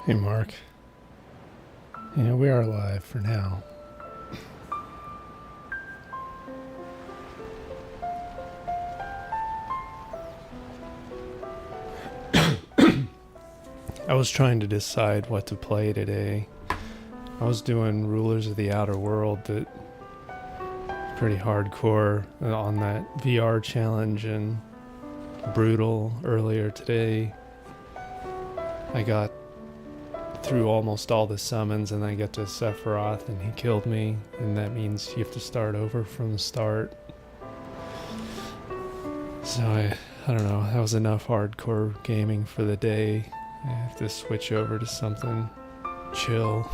Hey, Mark. Yeah, we are live for now. I was trying to decide what to play today. I was doing Rulers of the Outer World, that pretty hardcore on that VR challenge, and brutal earlier today. I got through almost all the summons and I got to Sephiroth and he killed me, and that means you have to start over from the start. So I don't know, that was enough hardcore gaming for the day. I have to switch over to something chill.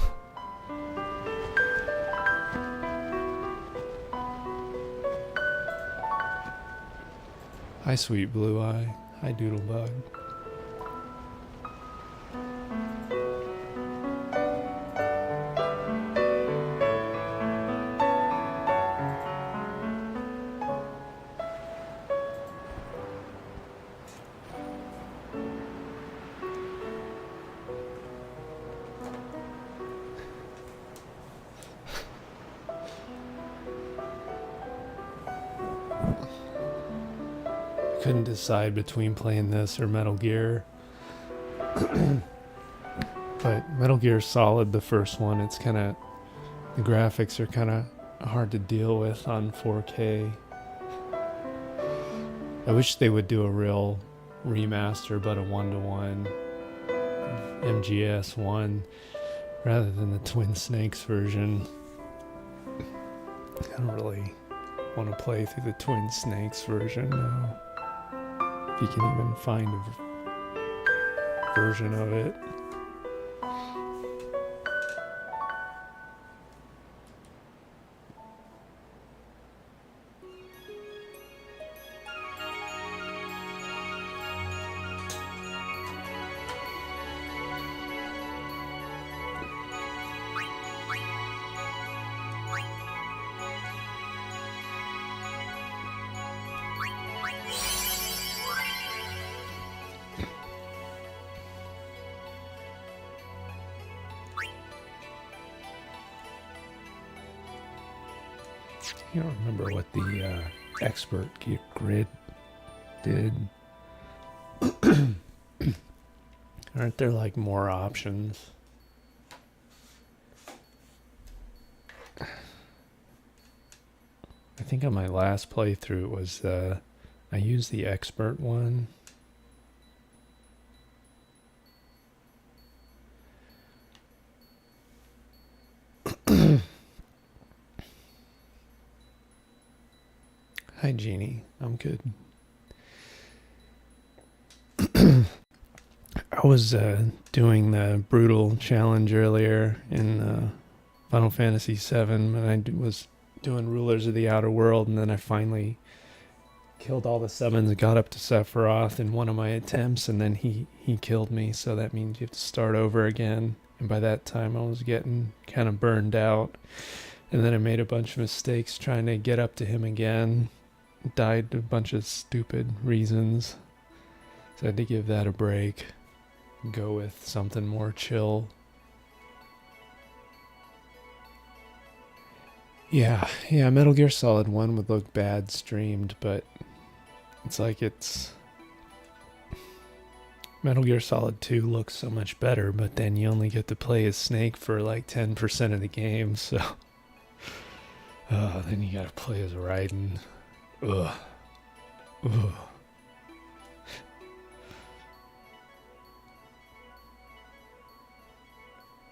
Hi, Sweet Blue Eye. Hi, Doodlebug. Couldn't decide between playing this or Metal Gear. But Metal Gear Solid, the first one, it's kind of, the graphics are kind of hard to deal with on 4K. I wish they would do a real remaster, but a 1-to-1 MGS1 rather than the Twin Snakes version. I don't really want to play through the Twin Snakes version now. If you can even find a version of it. I don't remember what the expert grid did. Aren't there like more options? I think on my last playthrough it was I used the expert one. Hi, Jeannie. I'm good. I was doing the brutal challenge earlier in Final Fantasy VII, and I was doing Rulers of the Outer World, and then I finally killed all the summons, got up to Sephiroth in one of my attempts, and then he killed me, so that means you have to start over again. And by that time I was getting kind of burned out, and then I made a bunch of mistakes trying to get up to him again. Died a bunch of stupid reasons, so I had to give that a break, go with something more chill. Yeah, Metal Gear Solid 1 would look bad streamed, but it's like Metal Gear Solid 2 looks so much better, but then you only get to play as Snake for like 10% of the game, so then you gotta play as Raiden. Ugh.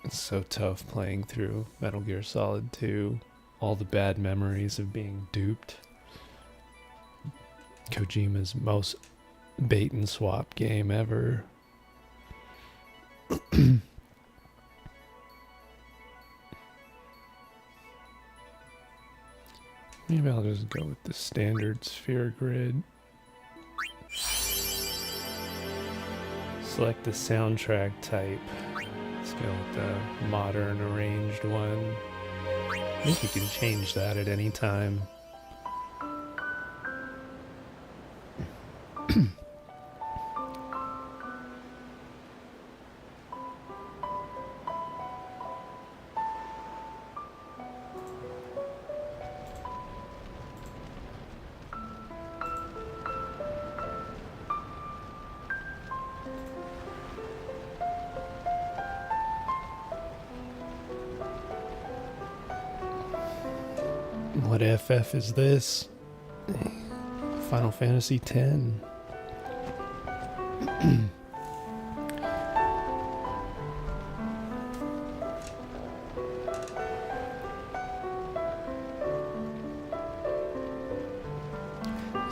It's so tough playing through Metal Gear Solid 2. All the bad memories of being duped. Kojima's most bait and swap game ever. Maybe I'll just go with the standard sphere grid. Select the soundtrack type. Let's go with the modern arranged one. I think you can change that at any time. What FF is this? Final Fantasy X.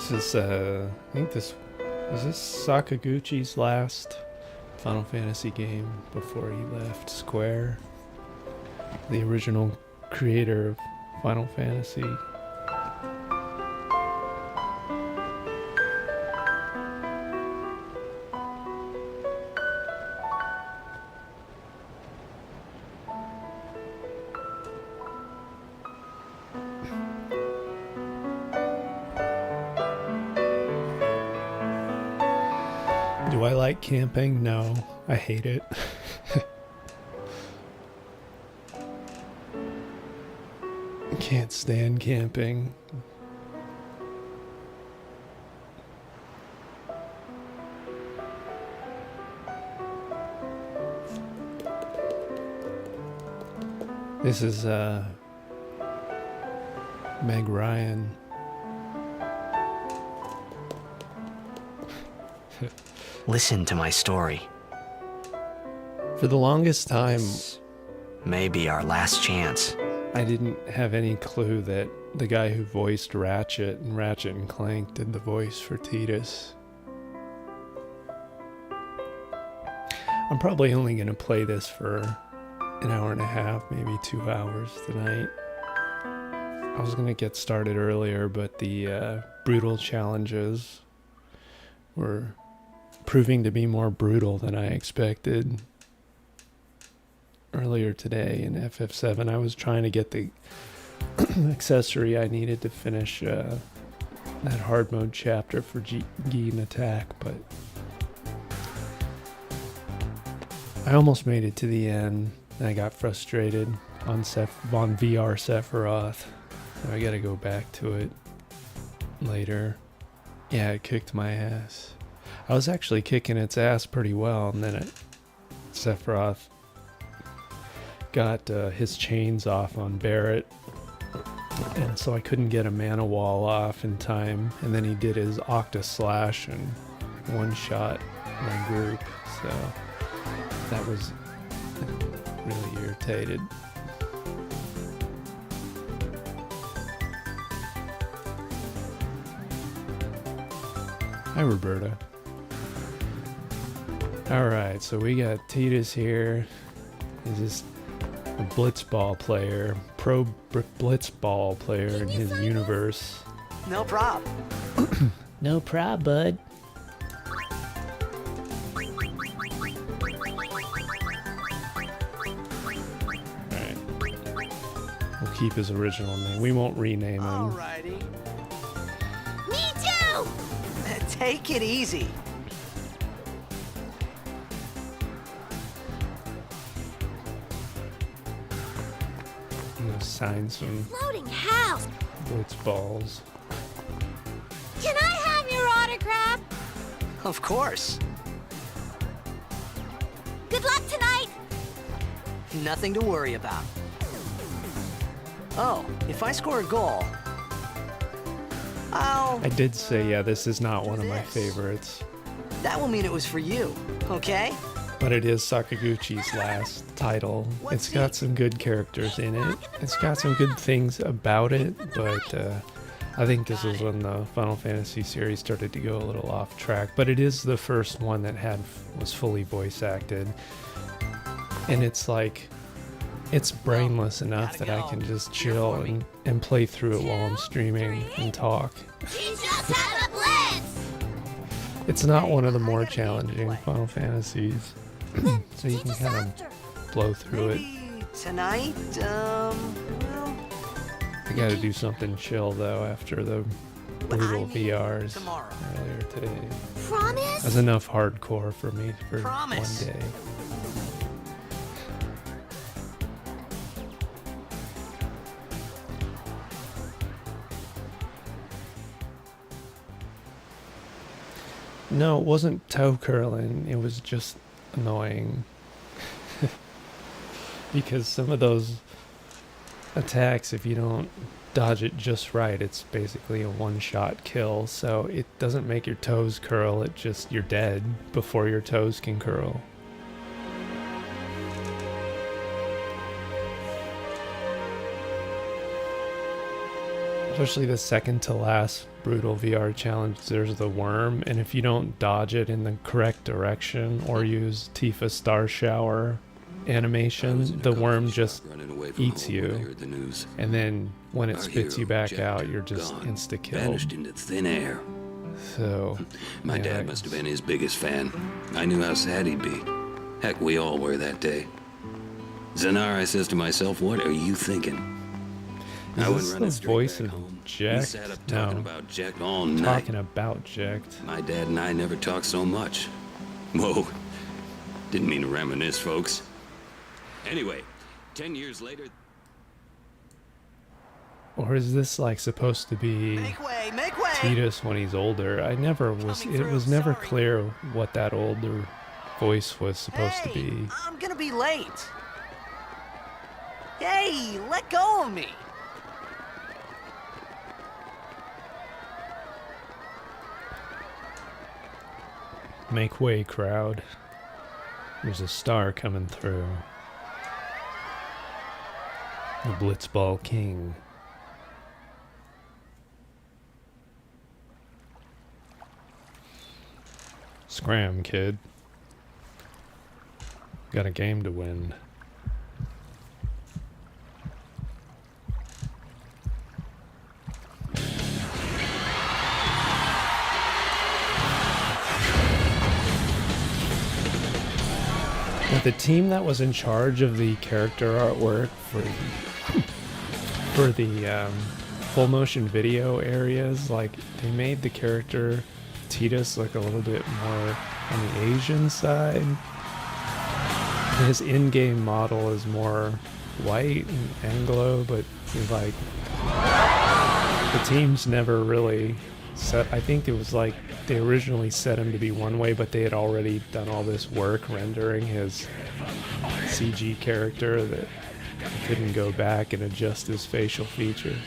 This is, I think this Sakaguchi's last Final Fantasy game before he left Square, the original creator of Final Fantasy. Do I like camping? No, I hate it. Can't stand camping. This is Meg Ryan. Listen to my story. For the longest time, Maybe our last chance. I didn't have any clue that the guy who voiced Ratchet and Ratchet and Clank did the voice for Tidus. I'm probably only going to play this for an hour and a half, maybe 2 hours tonight. I was going to get started earlier, but the brutal challenges were proving to be more brutal than I expected. Earlier today in FF7, I was trying to get the accessory I needed to finish that hard mode chapter for Gene Attack, but I almost made it to the end, and I got frustrated on VR Sephiroth, so I gotta go back to it later. Yeah, it kicked my ass. I was actually kicking its ass pretty well, and then Sephiroth got his chains off on Barrett, and so I couldn't get a mana wall off in time, and then he did his Octa Slash and one-shot my group, so that was really irritated. Hi, Roberta. Alright, so we got Tidus here. He's just a blitzball player, pro blitzball player in his universe. No prob. No prob, bud. Alright. We'll keep his original name. We won't rename him. Alrighty. Me too! Take it easy. I'm gonna sign some Floating house! blitzballs. Can I have your autograph? Of course. Good luck tonight! Nothing to worry about. Oh, if I score a goal, I did say, yeah, this is not one of my favorites, that will mean it was for you, okay? but it is Sakaguchi's last title. It's got some good characters in it. It's got some good things about it, but I think this is when the Final Fantasy series started to go a little off track. But it is the first one that was fully voice acted, and it's like, it's brainless enough that I can just chill and play through it while I'm streaming and talk. Teach us how to blitz! It's not one of the more challenging Final Fantasies, so you can kind of blow through it. Maybe tonight, well, I gotta do something chill though after the brutal VRs tomorrow. earlier today. Promise? That's enough hardcore for me for Promise. one day. No, it wasn't toe curling. It was just annoying. Because some of those attacks, if you don't dodge it just right, it's basically a one-shot kill. So it doesn't make your toes curl. It just you're dead before your toes can curl. Especially the second to last brutal VR challenge, there's the worm, and if you don't dodge it in the correct direction or use Tifa Star Shower animation, the worm just eats you. And then when it spits you back out, you're just insta-killed. Vanished into thin air. So, My dad must have been his biggest fan. I knew how sad he'd be. Heck, we all were that day. Zanar, I says to myself, what are you thinking? Is this the voice of Jack? We sat up talking about Jack all night. Talking about Jack. My dad and I never talked so much. Whoa. Didn't mean to reminisce, folks. Anyway, 10 years later... Or is this like supposed to be Make way, make way! Tidus when he's older? It was never clear what that older voice was supposed to be. I'm gonna be late. Hey, let go of me. Make way, crowd. There's a star coming through. The Blitzball King. Scram, kid. Got a game to win. But the team that was in charge of the character artwork for the full motion video areas, like they made the character Tidus look a little bit more on the Asian side. His in-game model is more white and Anglo, but like the teams never really set. I think it was like they originally set him to be one way, but they had already done all this work rendering his CG character that they couldn't go back and adjust his facial features.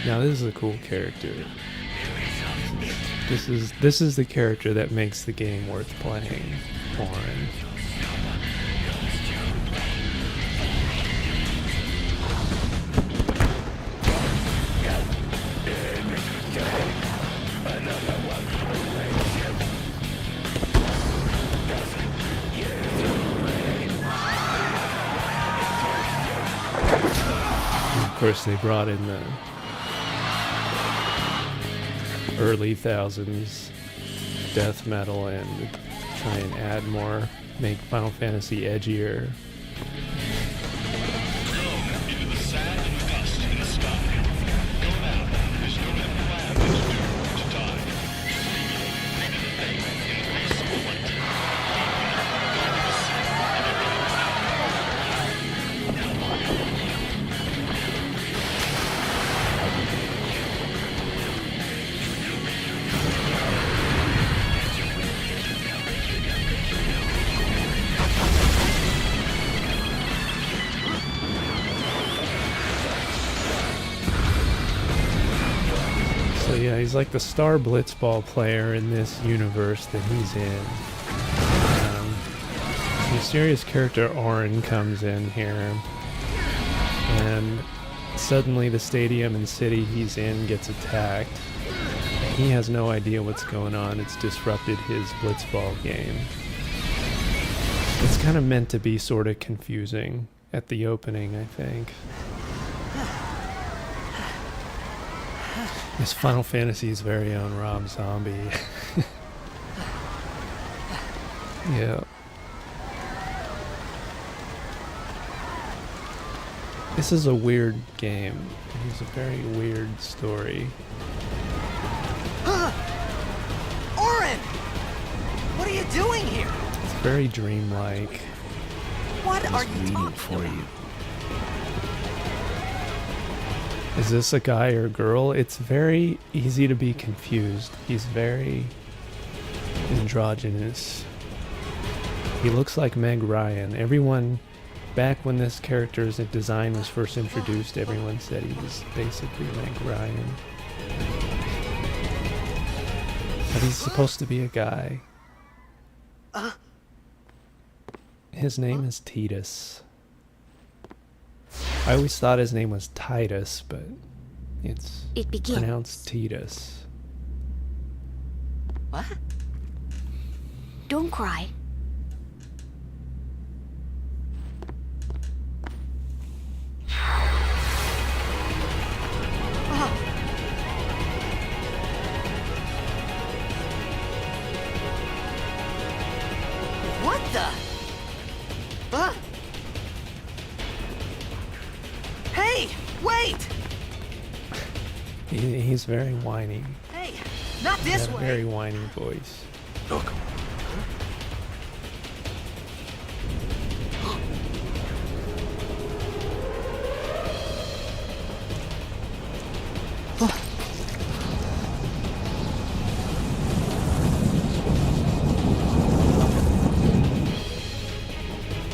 Now this is a cool character. This is the character that makes the game worth playing. Orin. Of course, they brought in the early thousands death metal and try and add more, make Final Fantasy edgier. Yeah, he's like the star blitzball player in this universe that he's in. Mysterious character Orin comes in here, and suddenly the stadium and city he's in gets attacked. He has no idea what's going on. It's disrupted his blitzball game. It's kind of meant to be sort of confusing at the opening, I think. It's Final Fantasy's very own Rob Zombie. Yeah. This is a weird game. It's a very weird story. Orin! What are you doing here? It's very dreamlike. What are you Waiting talking for about? you. Is this a guy or girl? It's very easy to be confused. He's very androgynous. He looks like Meg Ryan. Everyone back when this character's design was first introduced, everyone said he was basically like Ryan. But he's supposed to be a guy. His name is Titus. I always thought his name was Titus, but it's pronounced Titus. What? Don't cry. What the? Hey, wait! He's very whiny. Hey, not this He had a way. very whiny voice. Look.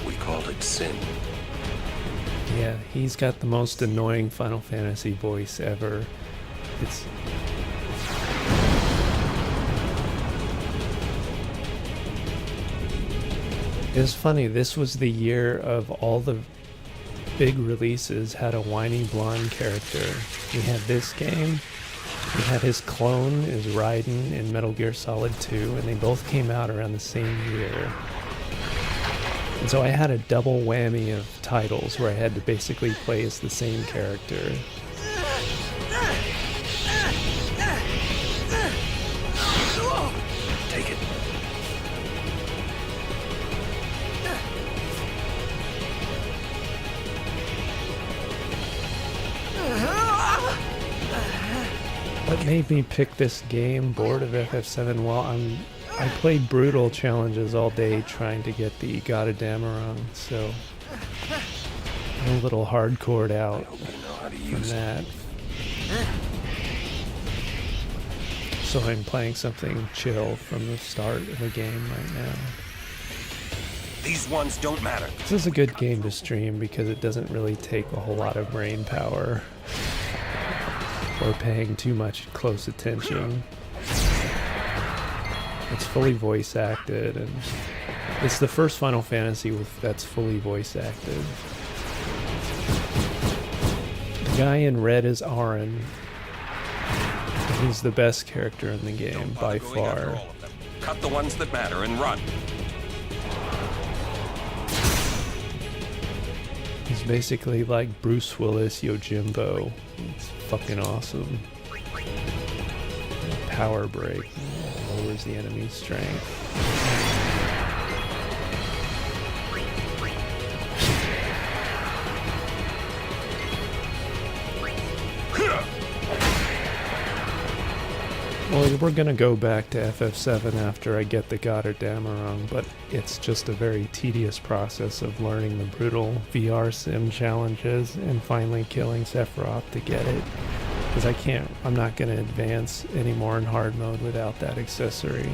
We called it sin. Yeah, he's got the most annoying Final Fantasy voice ever. It's funny, this was the year of all the big releases had a whiny blonde character. We had this game, we had his clone is Raiden in Metal Gear Solid 2, and they both came out around the same year. And so I had a double whammy of titles where I had to basically play as the same character. Take it. What made me pick this game, bored of FF7? Well, I played brutal challenges all day trying to get the God of Dameron, so I'm a little hardcored out You know how to from use it. that. So I'm playing something chill from the start of the game right now. These ones don't matter. This is a good game to stream because it doesn't really take a whole lot of brain power or paying too much close attention. It's fully voice acted, and it's the first Final Fantasy that's fully voice acted. The guy in red is Auron. He's the best character in the game Don't by bother going after far. all of them. Cut the ones that matter and run. He's basically like Bruce Willis Yojimbo. It's fucking awesome. Power break lowers the enemy's strength. Well, we're gonna go back to FF7 after I get the God of Dameron, but it's just a very tedious process of learning the brutal VR sim challenges and finally killing Sephiroth to get it. Because I'm not gonna advance anymore in hard mode without that accessory.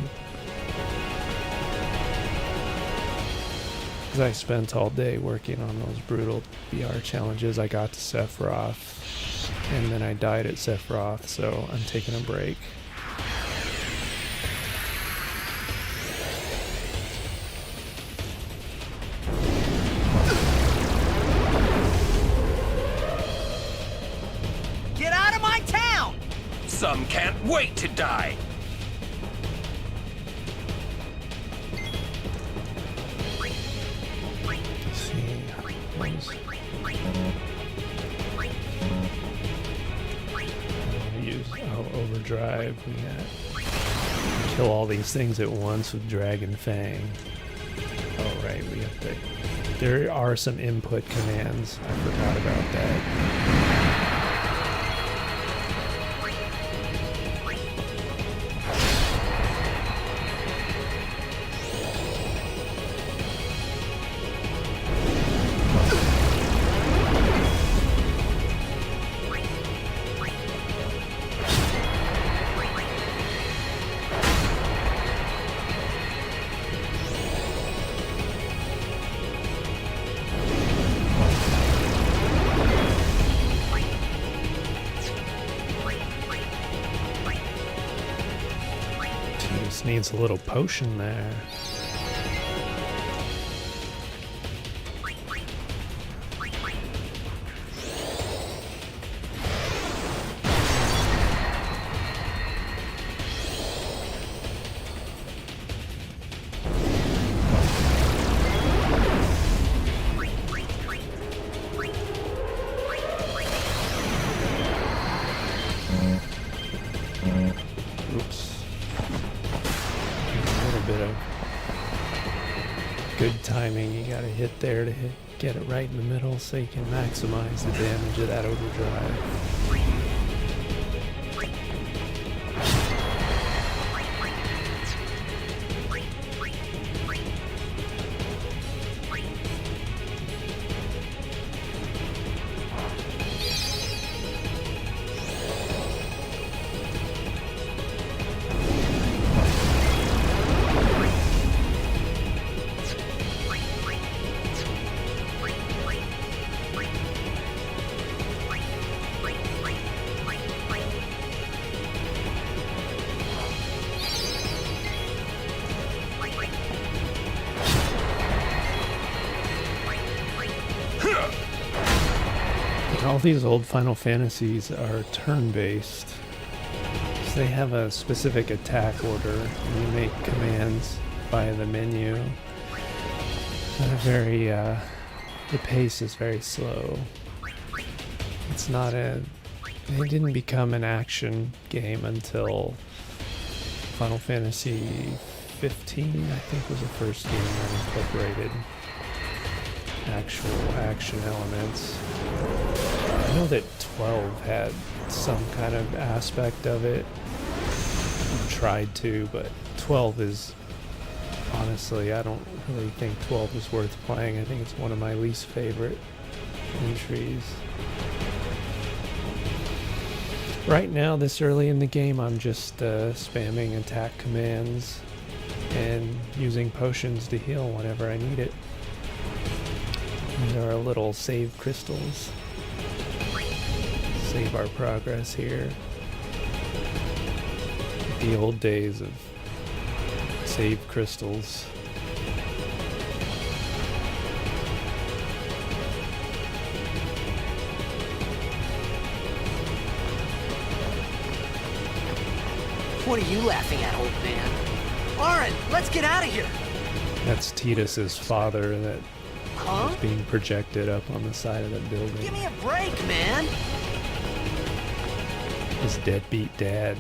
Because I spent all day working on those brutal VR challenges. I got to Sephiroth, and then I died at Sephiroth, so I'm taking a break. Get out of my town! Some can't wait to die. Let's see. Use overdrive. Kill all these things at once with Dragon Fang. Oh right, we have to. There are some input commands. I forgot about that. Just needs a little potion there. Oops. A little bit of good timing. You gotta hit there to get it right in the middle so you can maximize the damage of that overdrive. All these old Final Fantasies are turn-based. So they have a specific attack order, and you make commands via the menu. So they're very, the pace is very slow. It's not a, it didn't become an action game until Final Fantasy 15, I think, was the first game that incorporated actual action elements. I know that 12 had some kind of aspect of it. I tried to, but 12 is, honestly, I don't really think 12 is worth playing. I think it's one of my least favorite entries. Right now, this early in the game, I'm just spamming attack commands and using potions to heal whenever I need it. And there are little save crystals. Save our progress here. The old days of save crystals. What are you laughing at, old man? Oren, let's get out of here! That's Titus's father that Huh? is being projected up on the side of the building. Give me a break, man! His deadbeat dad.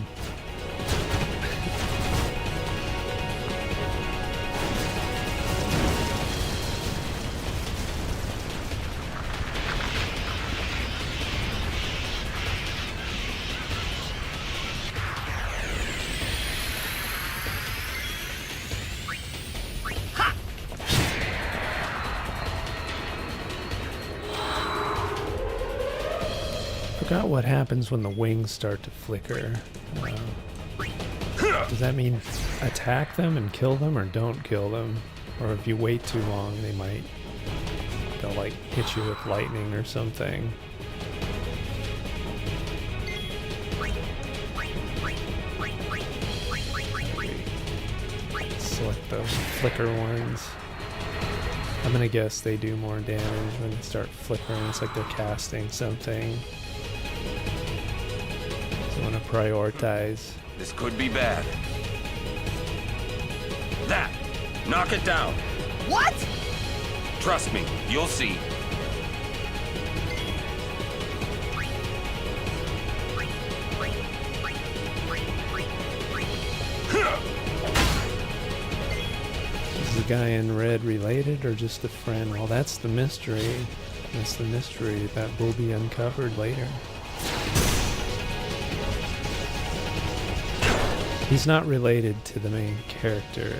Forgot what happens when the wings start to flicker. Does that mean attack them and kill them, or don't kill them? Or if you wait too long, they'll like hit you with lightning or something. Select the flicker ones. I'm gonna guess they do more damage when they start flickering. It's like they're casting something. So I want to prioritize. This could be bad. That! Knock it down! What? Trust me, you'll see. Is the guy in red related or just a friend? Well, that's the mystery. That's the mystery that will be uncovered later. He's not related to the main character.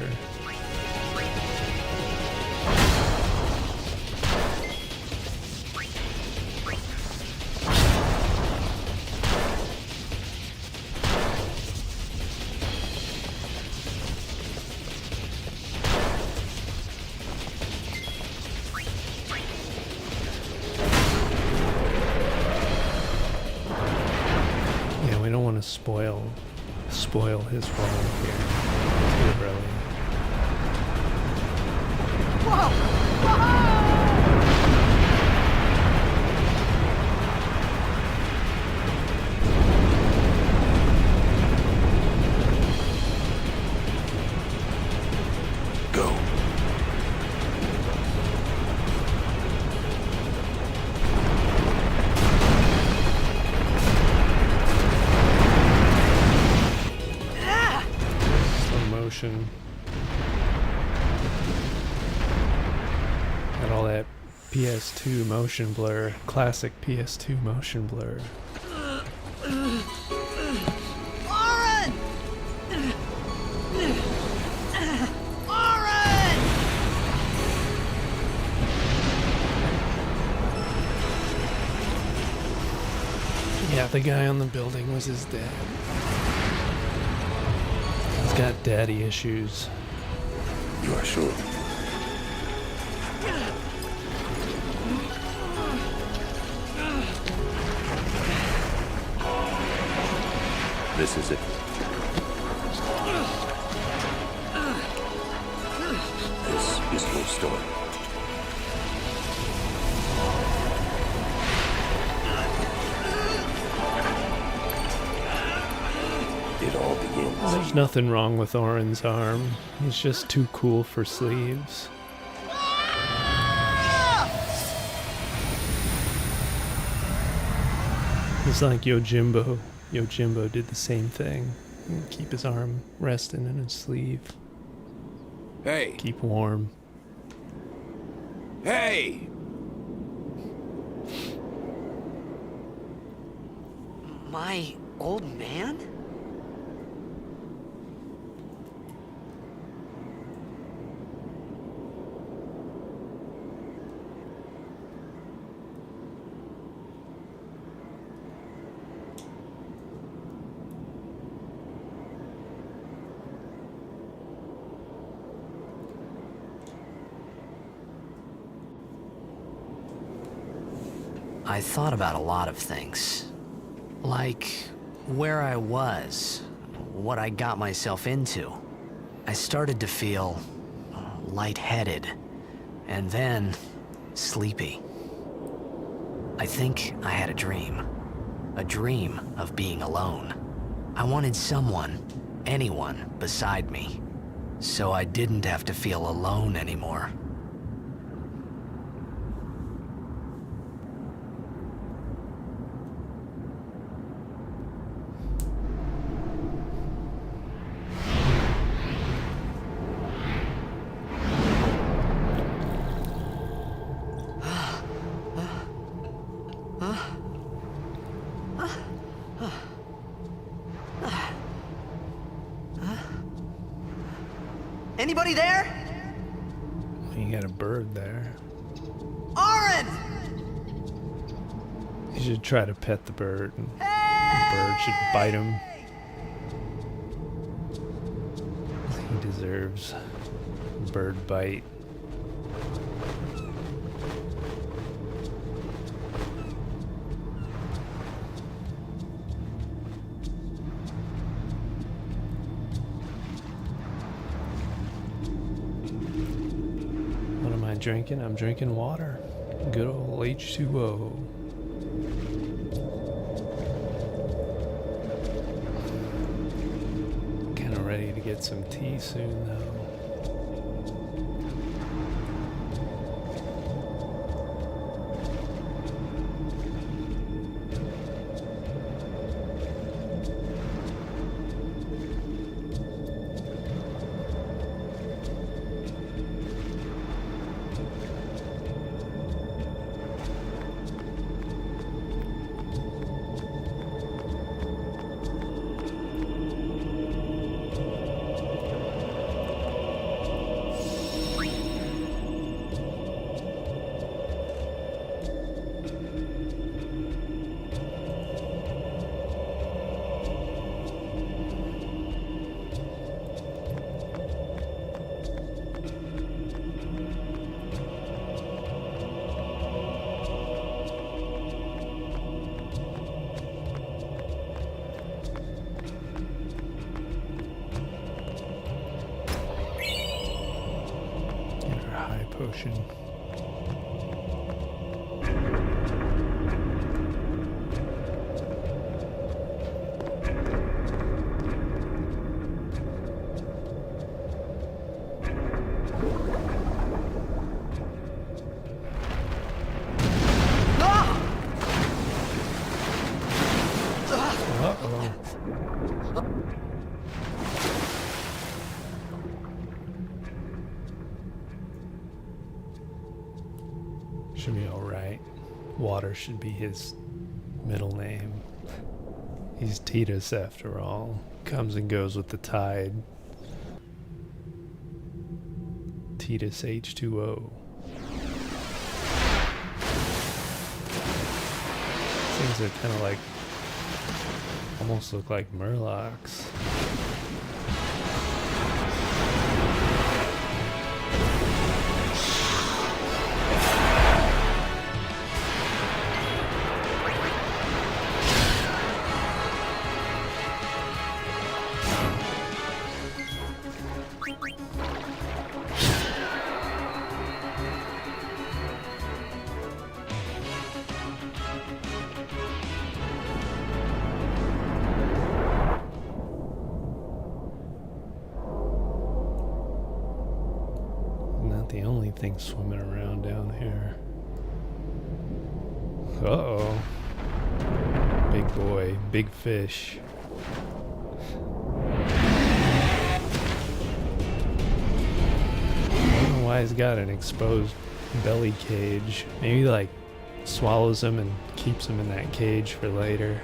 Yeah, we don't want to spoil his role here. really. Go. Slow motion. Got all that PS2 motion blur. Classic PS2 motion blur. Oren! Oren! Yeah, the guy on the building was his dad. He's got daddy issues. You are sure? This is it. This is your story. It all begins. There's nothing wrong with Oren's arm. He's just too cool for sleeves. It's like Yojimbo. Yojimbo did the same thing. He'd keep his arm resting in his sleeve. Hey! Keep warm. Hey! My old man? I thought about a lot of things. Like where I was, what I got myself into. I started to feel lightheaded, and then sleepy. I think I had a dream of being alone. I wanted someone, anyone beside me, so I didn't have to feel alone anymore. Anybody there? You got a bird there. Oren! You should try to pet the bird. And the bird should bite him. He deserves a bird bite. What am I drinking? I'm drinking water. Good old H2O. Kind of ready to get some tea soon, though. potion. Uh-oh. Should be alright. Water should be his middle name. He's Titus after all. Comes and goes with the tide. Titus H2O. Things are kind of like, almost look like Murlocs. Not the only thing swimming around down here. Uh-oh. Big boy, big fish. I don't know why he's got an exposed belly cage. Maybe like swallows him and keeps him in that cage for later.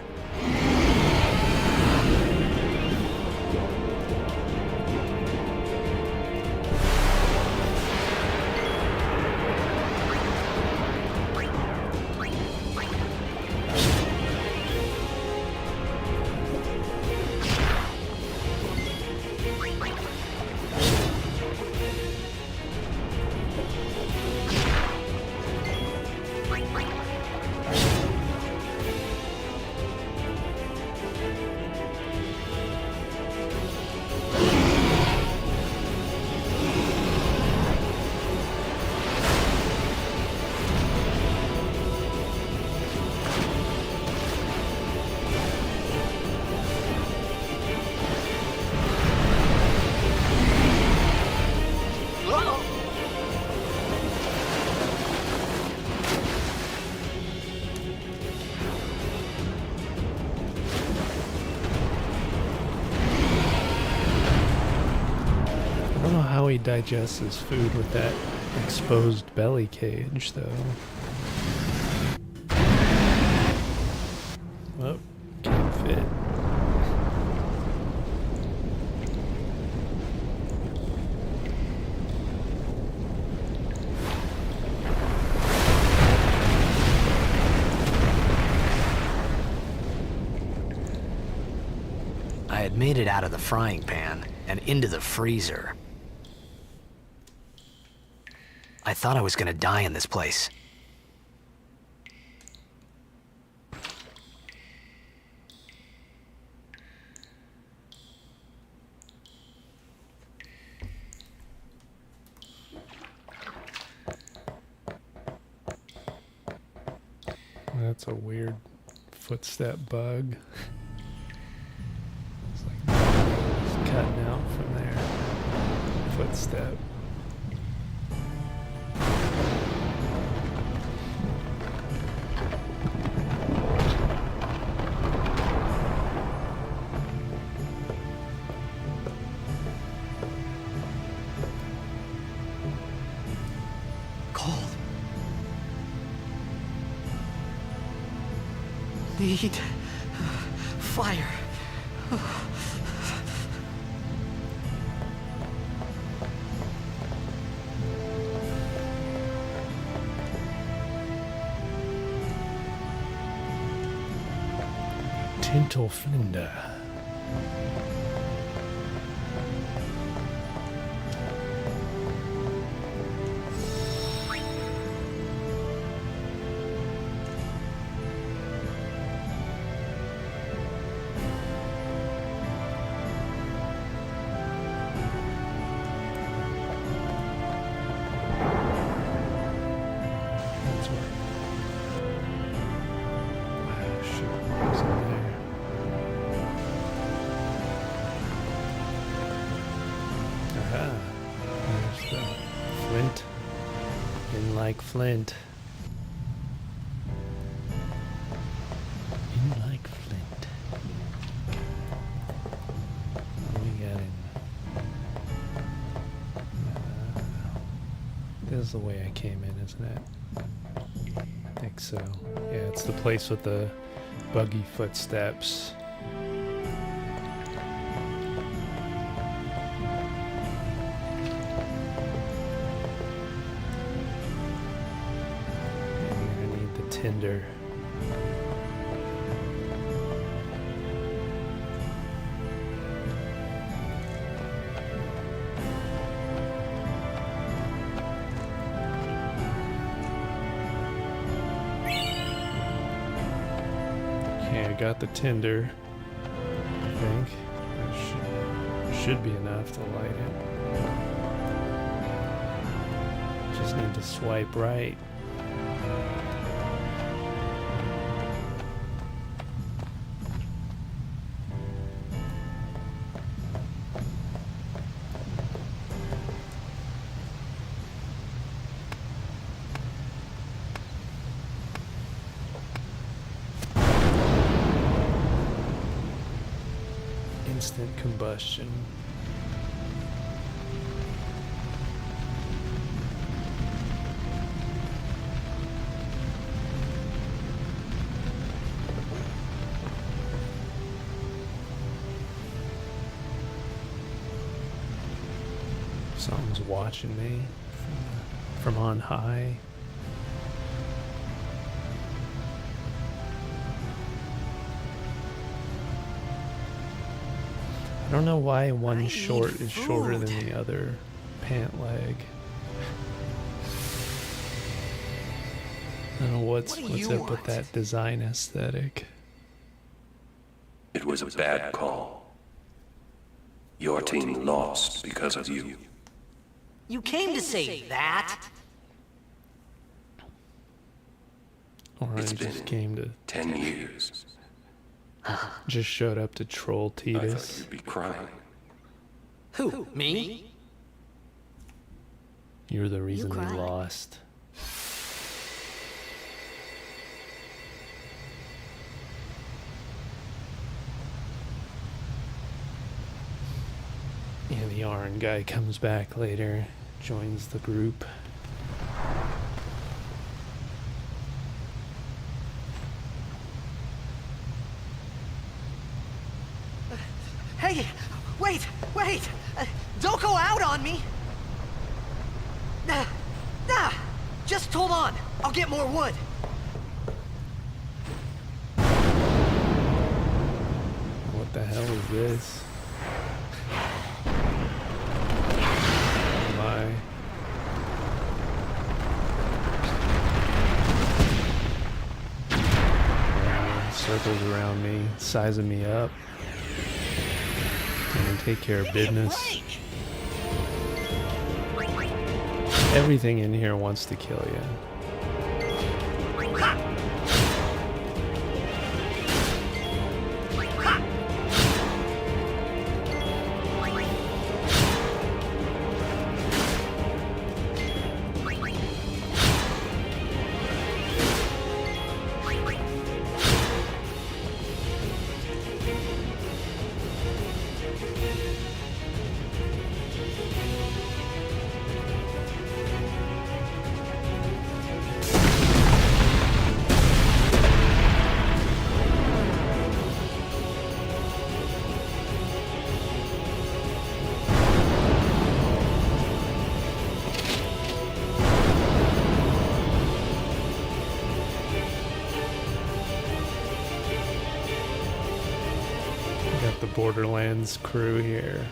I don't know how he digests his food with that exposed belly cage, though. Oh, can't fit. I had made it out of the frying pan and into the freezer. I thought I was gonna die in this place. That's a weird footstep bug. It's like it's cutting out from there. Footstep. Cold. Need fire. Tintelflinda. Ah, there's the flint. Didn't like flint. Didn't like flint. What do we got in? This is the way I came in, isn't it? I think so. Yeah, it's the place with the buggy footsteps. I need the tinder. Okay, I got the tinder. I think that should be enough to light it. Just need to swipe right. Instant combustion. Something's watching me from on high. I don't know why one short is shorter than the other pant leg. I don't know what's up with that design aesthetic. It was a bad call. Your team lost because of you. You came to say that? Or I It's just been came to 10 years. just showed up to troll I thought Titus. you'd be crying. Who? Me? You're the reason we cried. lost. Yeah, the Arn guy comes back later, joins the group. Hey, wait! Don't go out on me! Just hold on. I'll get more wood. What the hell is this? Oh my. Circles around me, sizing me up. And take care of business. Everything in here wants to kill you. Got the Borderlands crew here.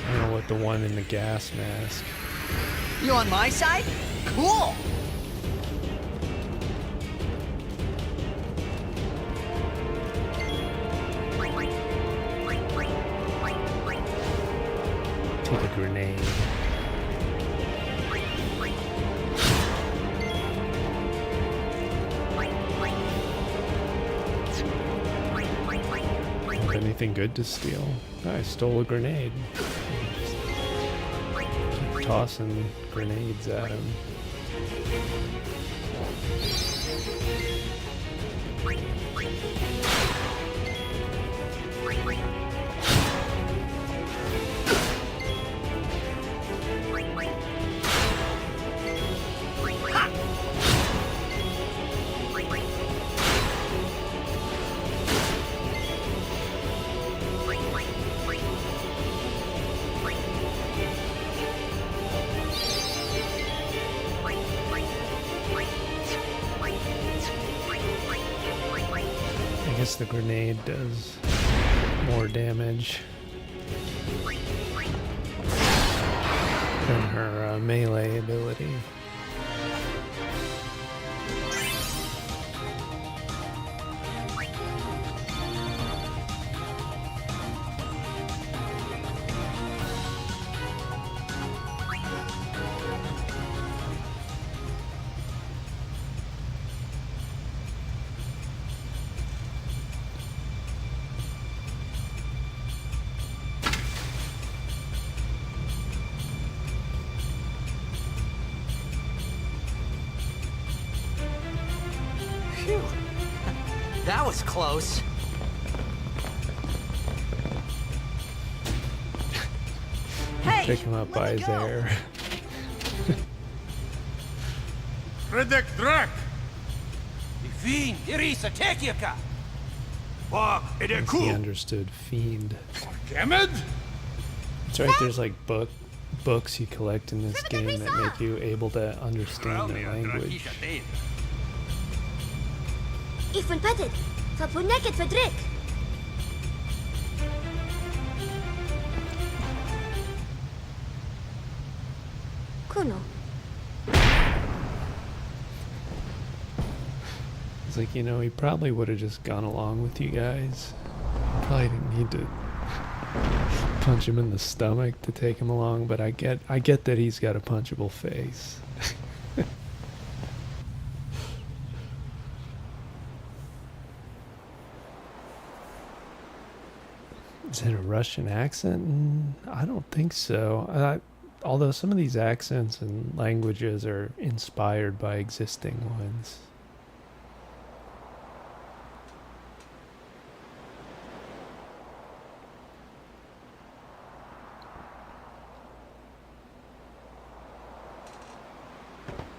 I don't know what the one in the gas mask. You on my side? Cool! Take a grenade. anything good to steal. I stole a grenade. Keep tossing grenades at him. I guess the grenade does more damage than her melee ability. Phew. That was close. Hey, Pick him up by his hair. Redek Drak! Ifin, Irisa, Tekiaka! Wag, He Edeku! understood fiend. Gemed? That's right, there's like books you collect in this game that make you able to understand the language. Ik verpet het. Verpoenek het verdruk. Kuno. It's like, you know, he probably would have just gone along with you guys. Probably didn't need to punch him in the stomach to take him along, but I get that he's got a punchable face. Is it a Russian accent? I don't think so. Although some of these accents and languages are inspired by existing ones.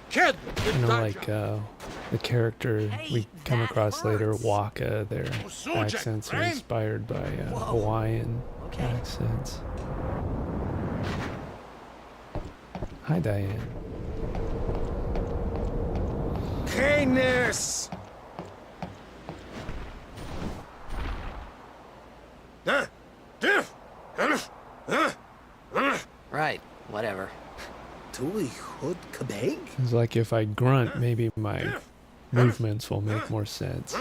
Kid! You know, like the character we come across later, Waka, their accents are inspired by Hawaiian accents. Hi, Diane. Canis! Right, whatever. It's like if I grunt, maybe my movements will make more sense.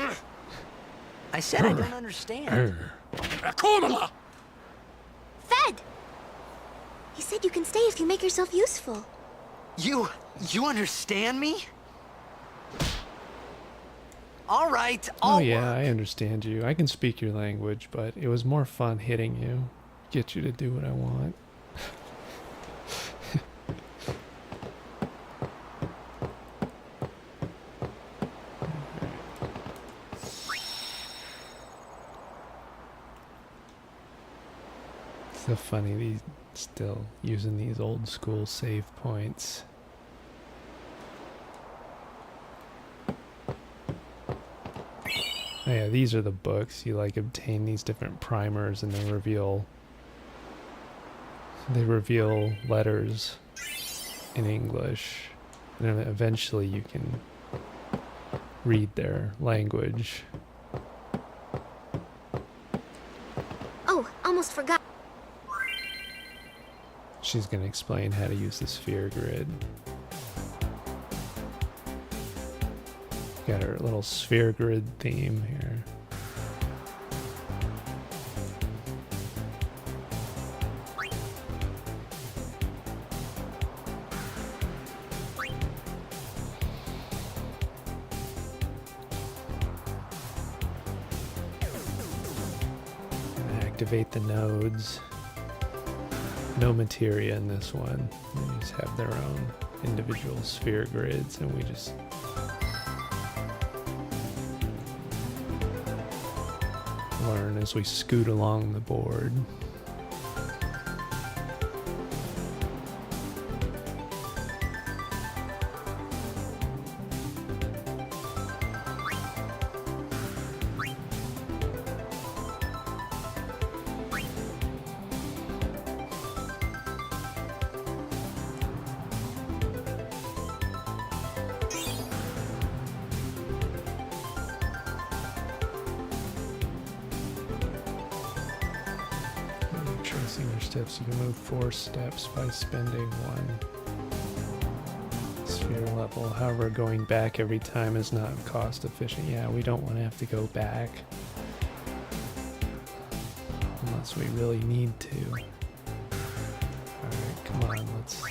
I said I don't understand. Akumala! Fed! He said you can stay if you make yourself useful. You understand me? All right, Oh I'll yeah, work. I understand you. I can speak your language, but it was more fun hitting you. Get you to do what I want. So funny, these still using these old school save points. Oh yeah, these are the books. You like obtain these different primers and they reveal letters in English. And then eventually you can read their language. Oh, almost forgot. She's going to explain how to use the sphere grid. Got her little sphere grid theme here. activate the nodes. No materia in this one. They just have their own individual sphere grids, and we just learn as we scoot along the board. Tracing your steps, you can move 4 steps by spending 1 sphere level. However, going back every time is not cost efficient. Yeah, we don't want to have to go back unless we really need to. Alright, come on, let's...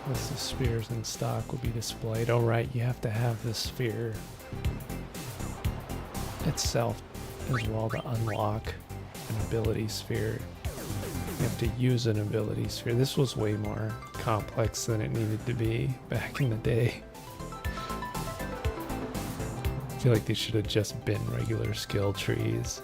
Once the spheres in stock will be displayed. Oh right, you have to have the sphere itself as well to unlock an ability sphere. You have to use an ability sphere. This was way more complex than it needed to be back in the day. I feel like they should have just been regular skill trees.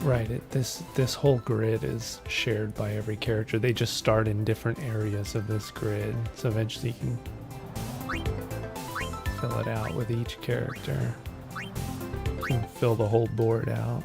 Right, this whole grid is shared by every character. They just start in different areas of this grid, so eventually you can fill it out with each character. You can fill the whole board out.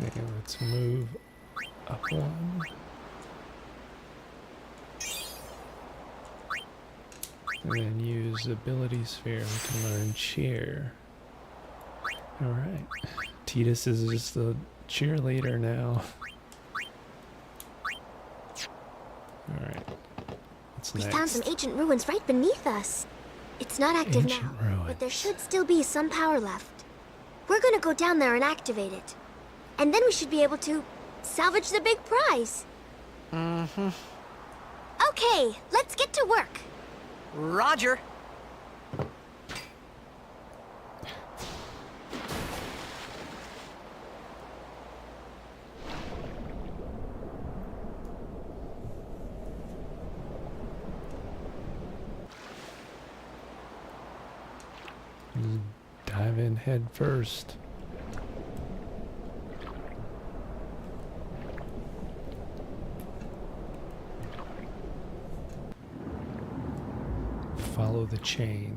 Okay, let's move up 1. And then use ability sphere. We can learn cheer. Alright. Titus is just the cheerleader now. Alright. What's We next? found some ancient ruins right beneath us. It's not active Ancient now, but there ruins. should still be some power left. We're gonna go down there and activate it. And then we should be able to salvage the big prize. Mm-hmm. Okay, let's get to work. Roger. Dive in head first. Follow the chain.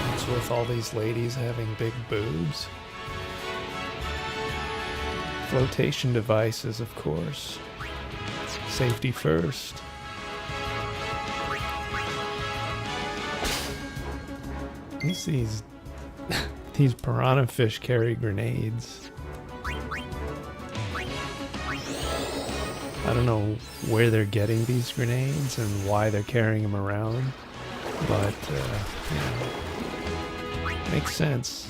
What's with all these ladies having big boobs? Flotation devices, of course. Safety first. At least these piranha fish carry grenades. I don't know where they're getting these grenades and why they're carrying them around, but makes sense.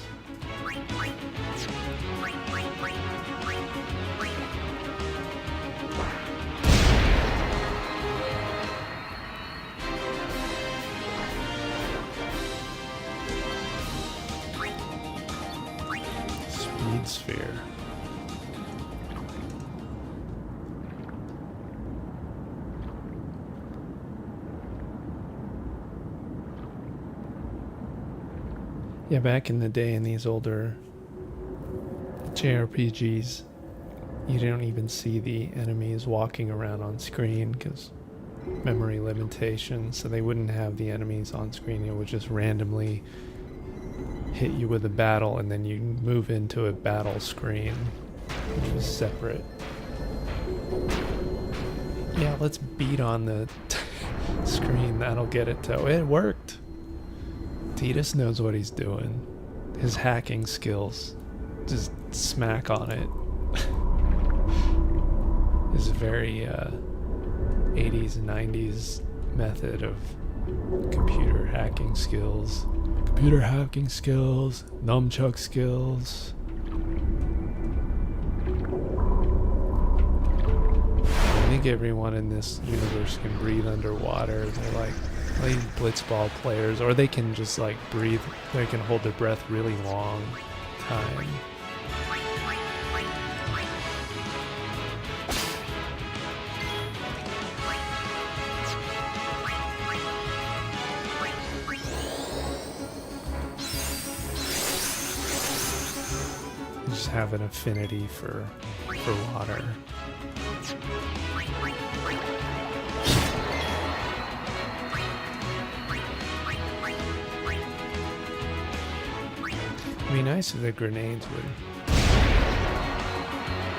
Speed sphere. Yeah, back in the day in these older JRPGs, you don't even see the enemies walking around on screen because memory limitations, so they wouldn't have the enemies on screen. It would just randomly hit you with a battle, and then you move into a battle screen, which is separate. Yeah, let's beat on the screen. That'll get it to... It worked. Titus knows what he's doing. His hacking skills. Just smack on it. Is a very 80s and 90s method of computer hacking skills. Computer hacking skills, nunchuck skills. I think everyone in this universe can breathe underwater. They're like blitzball players, or they can just like breathe. They can hold their breath really long time. Just have an affinity for water. It'd be nice if the grenades would...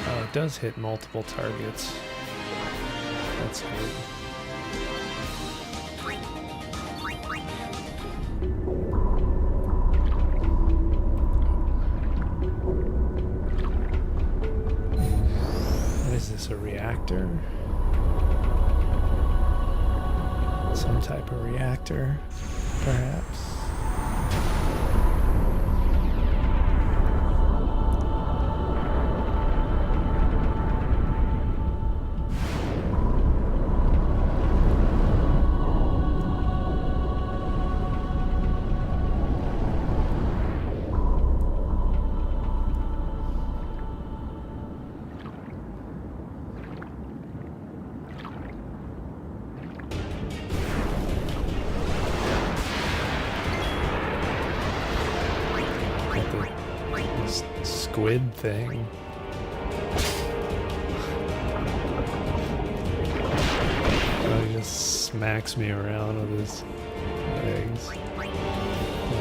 Oh, it does hit multiple targets. That's good. What is this, a reactor? Some type of reactor, perhaps? Squid thing. Oh, he just smacks me around with his legs.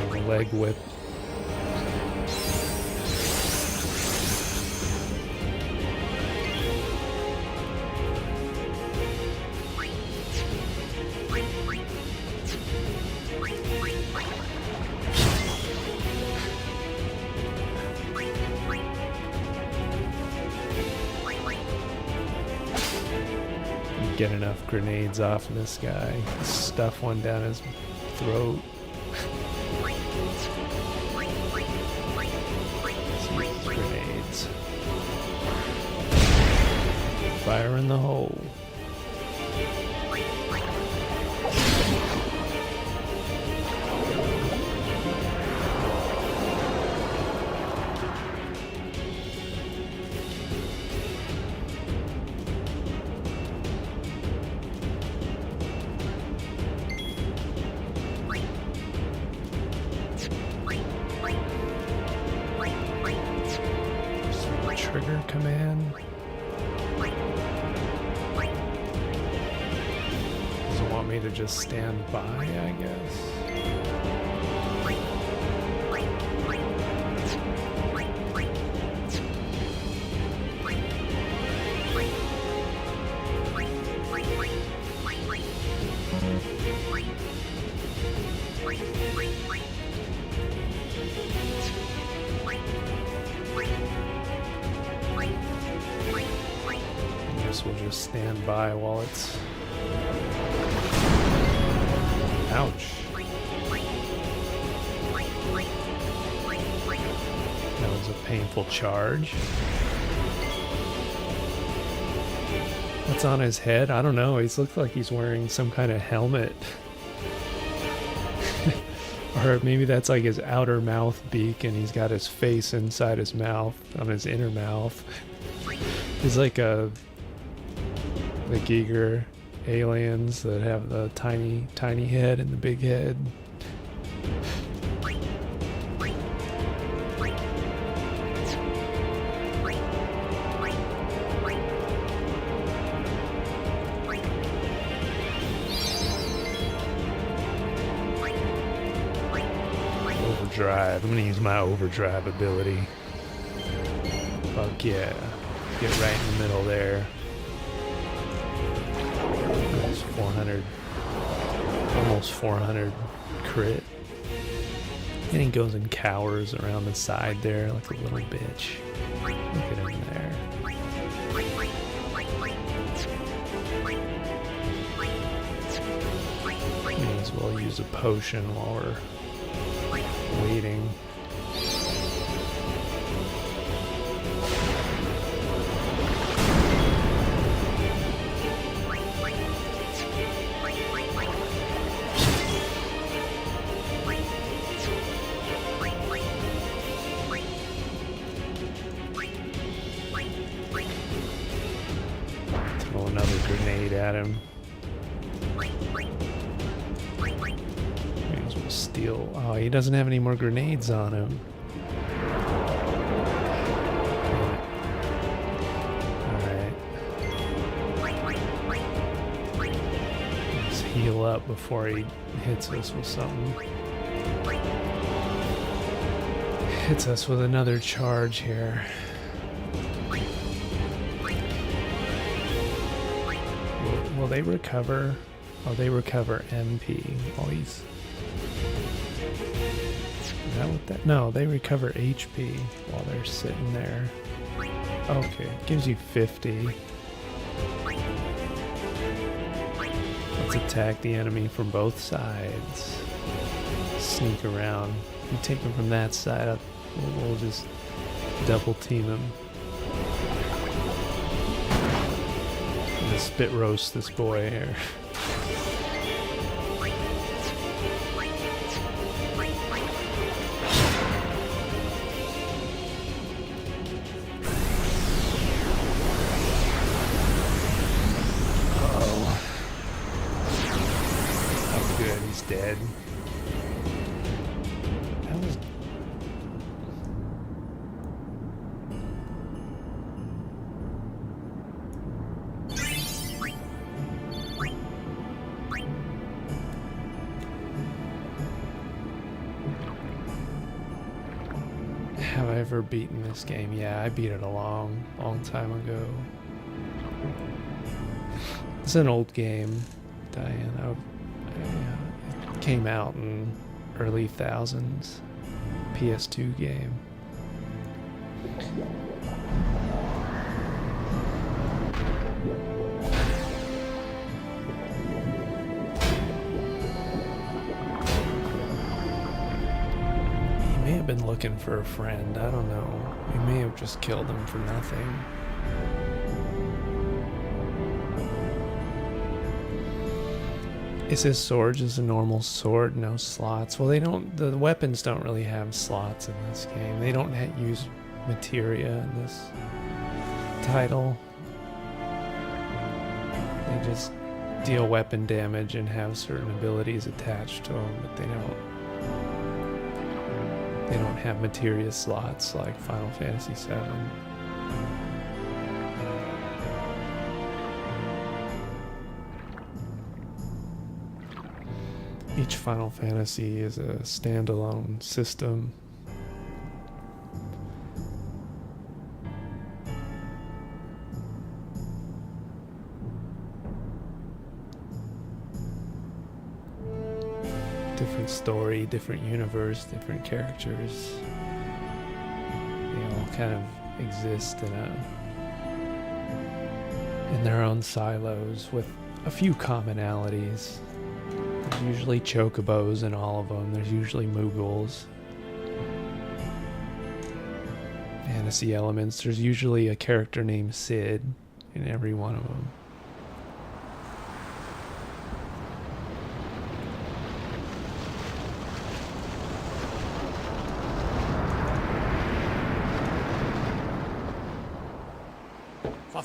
Like a leg whip. Get enough grenades off of this guy. Stuff one down his throat. Grenades. Fire in the hole. Trigger command. Doesn't want me to just stand by, I guess. We'll just stand by while it's... Ouch. That was a painful charge. What's on his head? I don't know. He's looked like he's wearing some kind of helmet. Or maybe that's like his outer mouth beak and he's got his face inside his mouth, on his inner mouth. He's like the Giger aliens that have the tiny head and the big head. overdrive. I'm gonna use my overdrive ability. Fuck yeah. Get right in the middle there. Almost 400. Almost 400 crit. And he goes and cowers around the side there like a little bitch. Look at him there. May as well use a potion while we're waiting. Throw another grenade at him. May as well steal. Oh, he doesn't have any more grenades on him. Alright. Let's heal up before he hits us with something. Hits us with another charge here. Will they recover? Oh, they recover MP. While he's... Is that what that... No, they recover HP while they're sitting there. Okay, gives you 50. Let's attack the enemy from both sides. Sneak around. You take him from that side, we'll just double team him. Spit roast this boy here. Oh. Oh good, he's dead. That was... Have I ever beaten this game? Yeah, I beat it a long time ago. It's an old game, Diane. It came out in early thousands. PS2 game. Been looking for a friend. I don't know. We may have just killed him for nothing. Is his sword just a normal sword? No slots? Well, they don't. The weapons don't really have slots in this game. They don't use materia in this title. They just deal weapon damage and have certain abilities attached to them, but they don't have materia slots like Final Fantasy VII. Each Final Fantasy is a standalone system. Different story, different universe, different characters. They all kind of exist in their own silos with a few commonalities. There's usually chocobos in all of them. There's usually Moogles. Fantasy elements. There's usually a character named Sid in every one of them.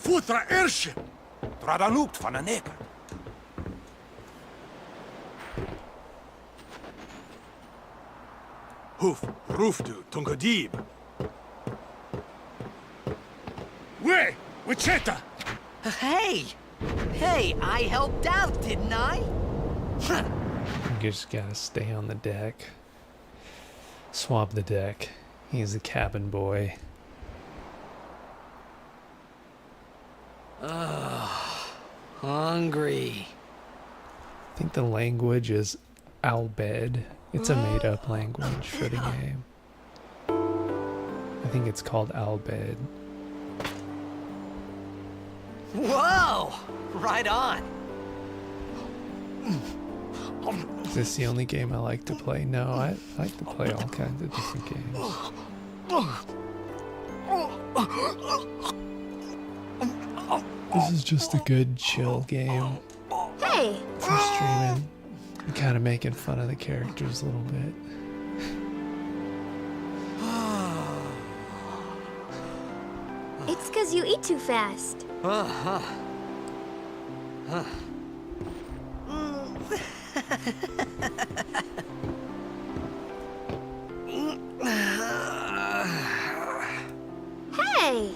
Futra Ersche! Tradanupt van een neker. Hoef, roefdu, tungodib. We, Wicheta! Hey! Hey, I helped out, didn't I? You just gotta stay on the deck. swap the deck. He's the cabin boy. Hungry. I think the language is Albed. It's a made-up language for the game. I think it's called Albed. Whoa! Right on. Is this the only game I like to play? No, I like to play all kinds of different games. This is just a good, chill game Hey! for streaming. I'm kind of making fun of the characters a little bit. It's because you eat too fast. Hey!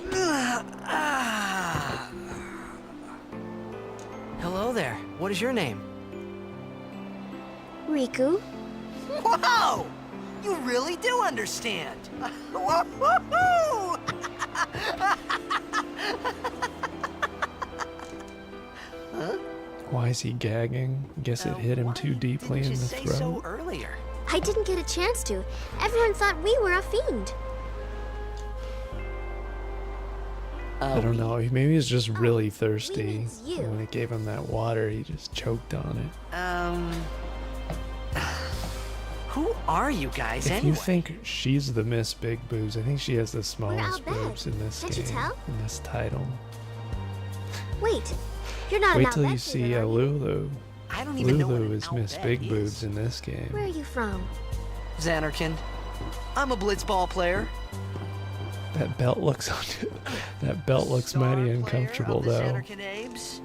Hello there. What is your name? Riku? Whoa! You really do understand. Woo-hoo-hoo! Why is he gagging? Guess it hit him too deeply in the Didn't you say so throat. earlier? I didn't get a chance to. Everyone thought we were a fiend. I don't know. Maybe he's just really thirsty. means you. And when it gave him that water, he just choked on it. Who are you guys If anyway? you think she's the Miss Big Boobs, I think she has the smallest Albed. boobs in this Can't you game, tell? in this title. Wait, you're not Wait an till you Albed see human, are you? Lulu. I don't even know what Lulu an is Miss Albed Big is. Boobs in this game. Where are you from? Xanarkin. I'm a blitzball player. That belt looks Star mighty player uncomfortable of the though. Xanarkin Abes.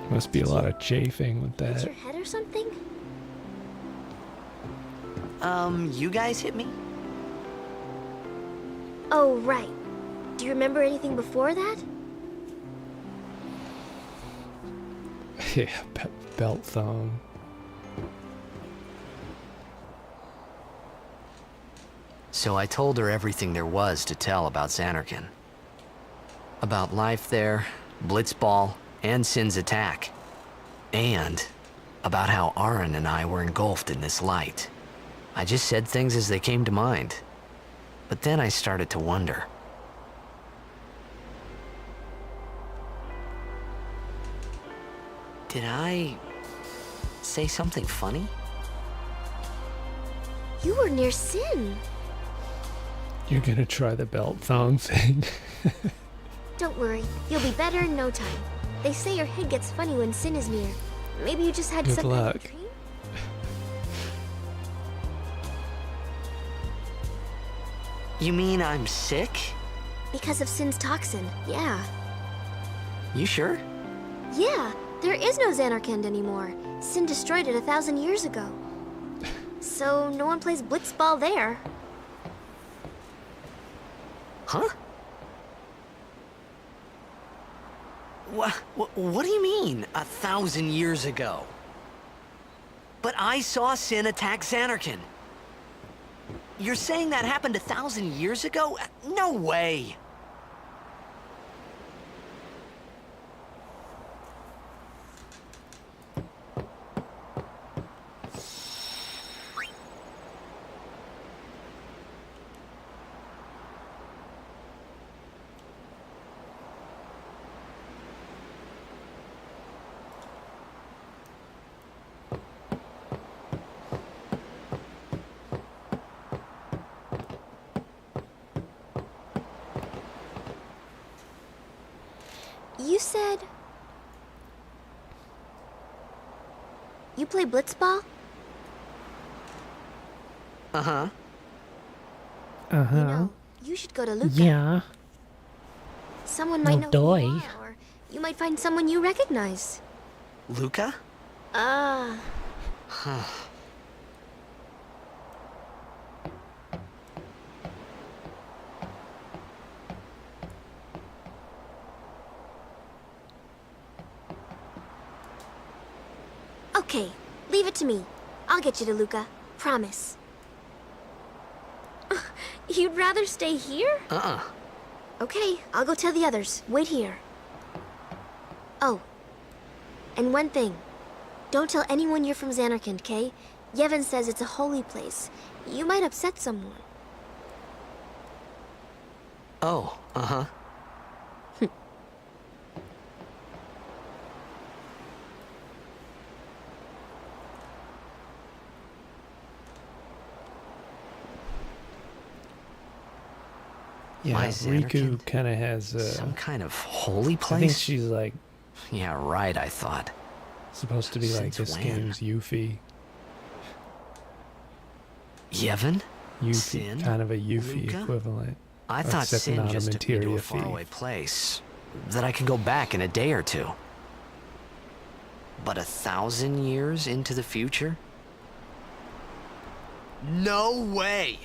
Must be a lot of chafing with Hit that. your head or something? You guys hit me? Oh, right. Do you remember anything before that? Yeah, belt thong. So I told her everything there was to tell about Xanarkin. About life there, Blitzball, and Sin's attack. And about how Aaron and I were engulfed in this light. I just said things as they came to mind. But then I started to wonder. Did I say something funny? You were near Sin. You're gonna try the belt thong thing. Don't worry, you'll be better in no time. They say your head gets funny when Sin is near. Maybe you just had Good some kind of luck. dream? You mean I'm sick? Because of Sin's toxin, yeah. You sure? Yeah, there is no Xanarkand anymore. Sin destroyed it 1,000 years ago. So no one plays blitzball there. Huh? What do you mean, 1,000 years ago? But I saw Sin attack Xanarkin. You're saying that happened 1,000 years ago? No way! You said... You play blitzball? Uh-huh. You know, you should go to Luca. Yeah. Someone might know Oh, who you doy. are, or you might find someone you recognize. Luca? Ah, okay. Leave it to me. I'll get you to Luca. Promise. You'd rather stay here? Uh-uh. Okay, I'll go tell the others. Wait here. Oh. And one thing. Don't tell anyone you're from Xanarkand, okay? Yevon says it's a holy place. You might upset someone. Oh, uh-huh. Yeah, Why Riku Xanarkand? kind of has Some kind of holy I think place? she's like Yeah, right, I thought. supposed to be like Since this when? game's Yuffie. Yevon? Yuffie, Sin? kind of a Yuffie Luca? equivalent. I thought Except Sin not a just took me to a materia faraway thief. place. That I could go back in a day or two. But 1,000 years into the future? No way!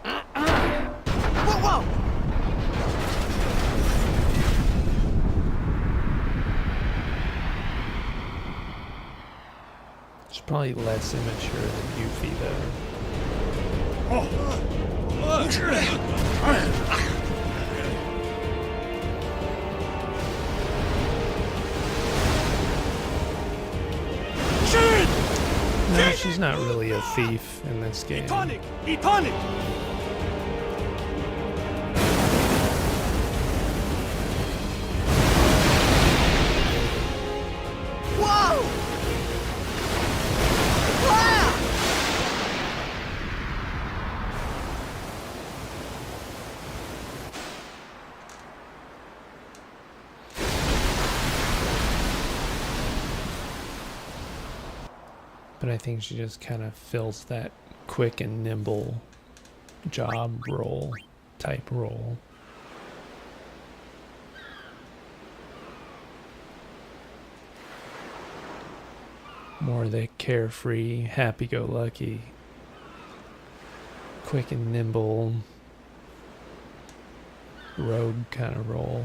Whoa, whoa! She's probably less immature than Yuffie though. No, she's not really a thief in this game. Tonic! Eat tonic! Whoa! Wow! But I think she just kind of fills that quick and nimble job role, type role. More the carefree, happy-go-lucky, quick and nimble, rogue kind of role.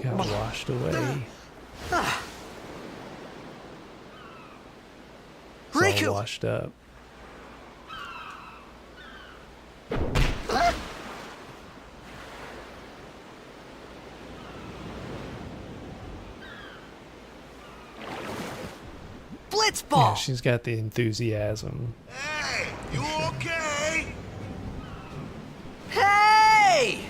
Got washed away. It's all Riku! washed up. Blitzball! Yeah, she's got the enthusiasm. Hey, you okay? Hey!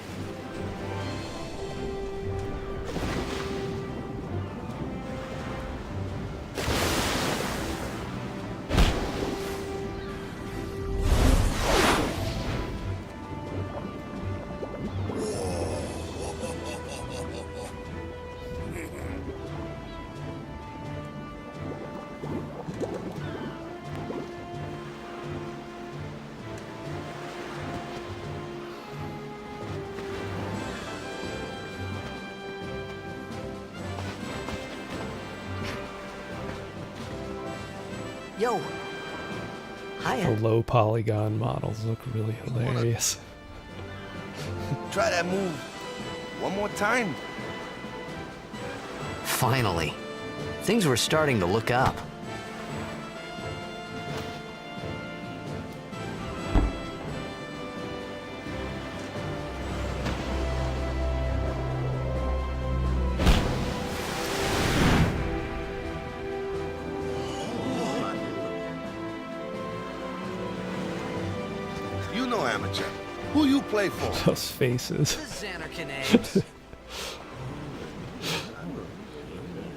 Yo. The Hiya. low polygon models look really hilarious. Try that move one more time. Finally. Things were starting to look up. You know, amateur. Who you play for? Those faces. The Xanarkand.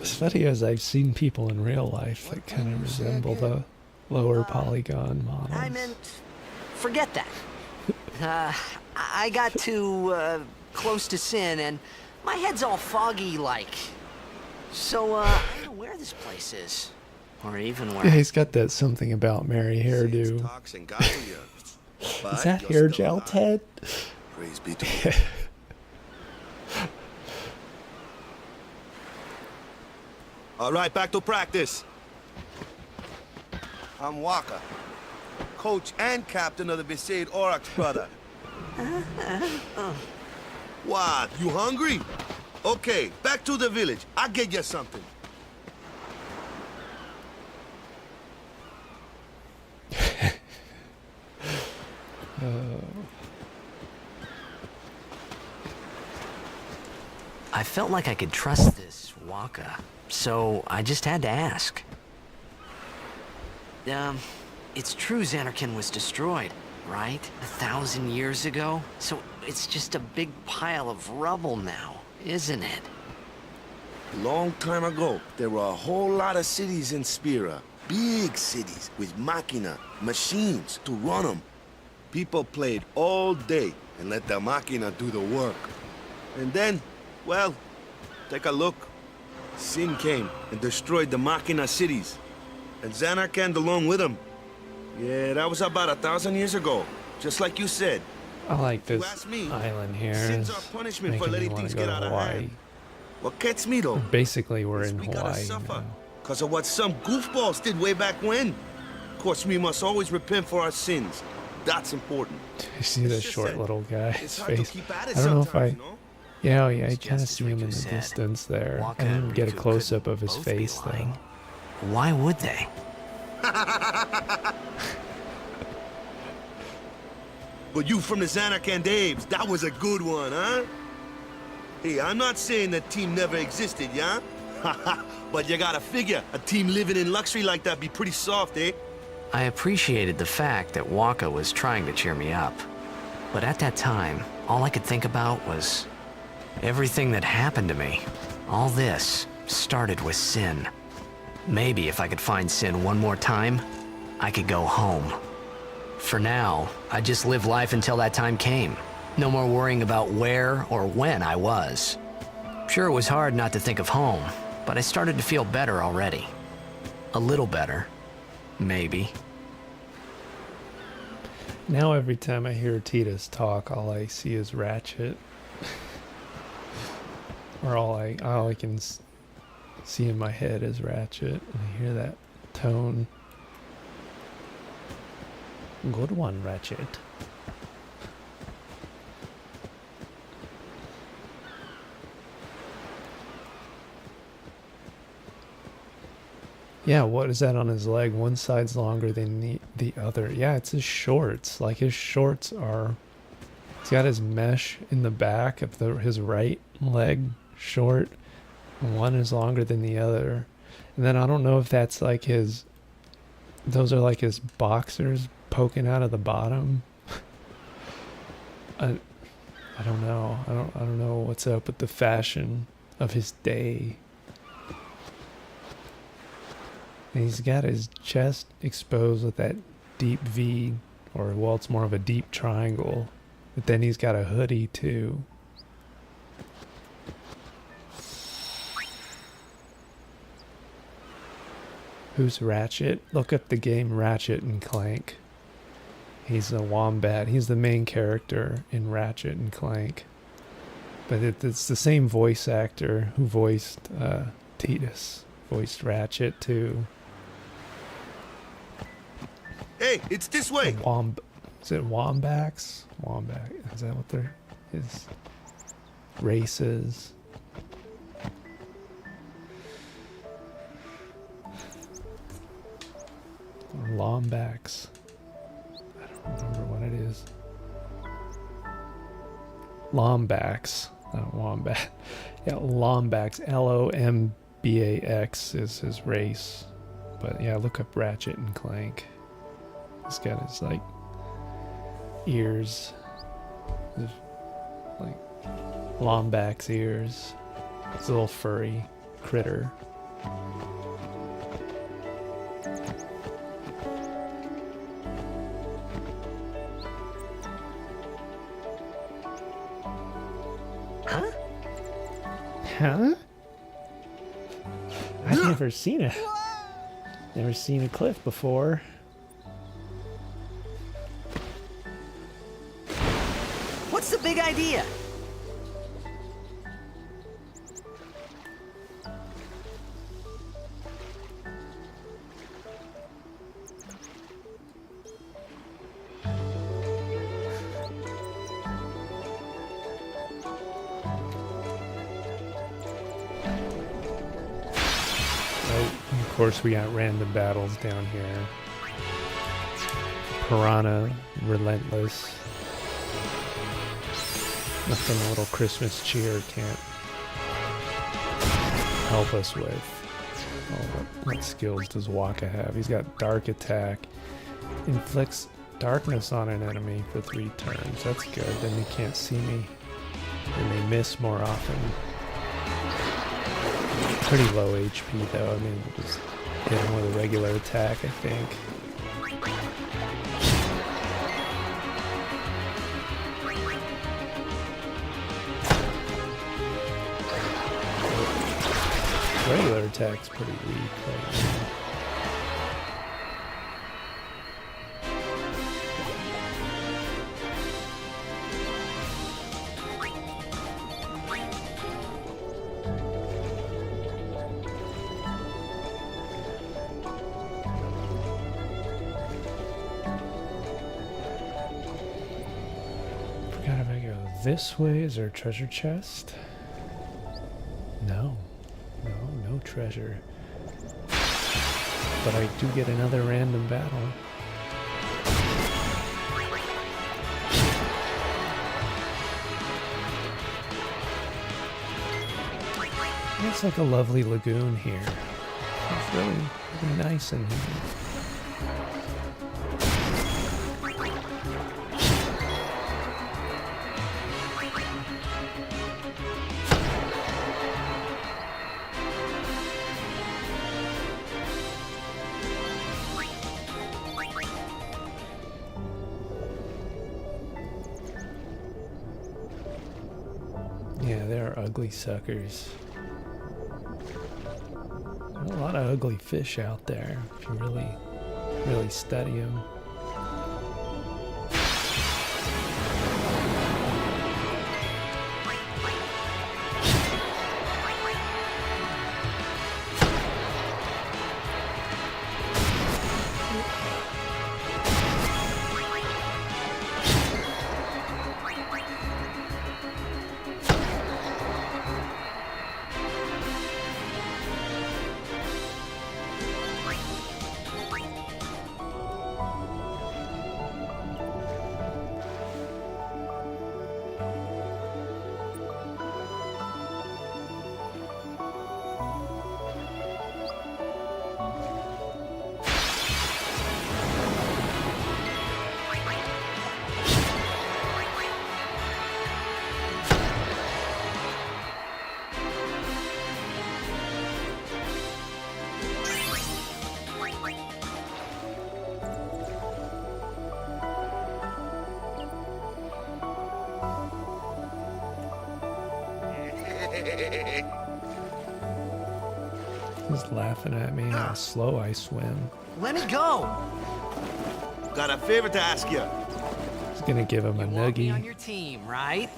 It's funny as I've seen people in real life that kind of resemble the lower polygon models. I meant, forget that. I got too close to Sin, and my head's all foggy like. So, I don't know where this place is, or even where. Yeah, he's got that something about Mary hairdo. Toxin got to you. Is that hair gel, Ted? Praise be to God. All right, back to practice. I'm Waka, coach and captain of the Besaid Aurochs, brother. What? You hungry? Okay, back to the village. I'll get you something. I felt like I could trust this Waka, so I just had to ask. It's true Xanarkand was destroyed, right? 1,000 years ago? So it's just a big pile of rubble now, isn't it? Long time ago, there were a whole lot of cities in Spira. Big cities with machina, machines to run them. People played all day and let the machina do the work. And then, well, take a look. Sin came and destroyed the machina cities. And Xanarkand along with him. Yeah, that was about 1,000 years ago. Just like you said. I like If you this ask me, island here. sins It's are punishment for making me letting want things to go get to out of Hawaii. hand. What gets me though? Basically, we're is in we gotta Hawaii suffer now. because of what some goofballs did way back when. Of course, we must always repent for our sins. That's important. You see this just short that little guy's It's hard to face. keep at it I don't know if sometimes, I. you know? Yeah, oh yeah, you It's kind of just see as him in Riku the said. distance there. Waka I and didn't get a Riku close up couldn't of his both be face lying. though. Why would they? But you from the Xanarkand Daves, that was a good one, huh? Hey, I'm not saying that team never existed, yeah? But you gotta figure, a team living in luxury like that be pretty soft, eh? I appreciated the fact that Waka was trying to cheer me up. But at that time, all I could think about was everything that happened to me. All this started with Sin. Maybe if I could find Sin one more time, I could go home. For now, I just live life until that time came. No more worrying about where or when I was. Sure, it was hard not to think of home, but I started to feel better already. A little better. Maybe. Now every time I hear Titus talk, all I see is Ratchet. Or all I can see in my head is Ratchet, and I hear that tone. Good one, Ratchet. Yeah, what is that on his leg? One side's longer than the other. Yeah, it's his shorts. Like his shorts are. He's got his mesh in the back of his right leg short. And one is longer than the other. And then I don't know if that's like his. Those are like his boxers poking out of the bottom. I don't know. I don't know what's up with the fashion of his day. And he's got his chest exposed with that deep V, or well, it's more of a deep triangle. But then he's got a hoodie too. Who's Ratchet? Look up the game Ratchet and Clank. He's a wombat. He's the main character in Ratchet and Clank. But it's the same voice actor who voiced Titus. Voiced Ratchet too. Hey, it's this way. Is it Wombats? Wombat. Is that what his race is? Or Lombax. I don't remember what it is. Lombax. Not Wombat. Yeah, Lombax. Lombax is his race. But yeah, look up Ratchet and Clank. He's got his like ears, his, like Lombax ears. It's a little furry critter. Huh? Huh? I've never seen a cliff before. What's the big idea? course, we got random battles down here. Piranha, relentless. Nothing a little Christmas cheer can't help us with. Oh, what skills does Waka have? He's got Dark Attack. Inflicts darkness on an enemy for 3 turns. That's good. Then they can't see me. And they miss more often. Pretty low HP though. I mean, just hit him with a regular attack, I think. Regular attack's pretty weak right now. Forgot if I go this way, is there a treasure chest? No. No treasure. But I do get another random battle. It's like a lovely lagoon here. It's really nice in here. Yeah, they're ugly suckers. There's a lot of ugly fish out there if you really study them. He's laughing at me how slow I swim. Let me go! Got a favor to ask you. He's gonna give him a Want me on nuggie. your team, right?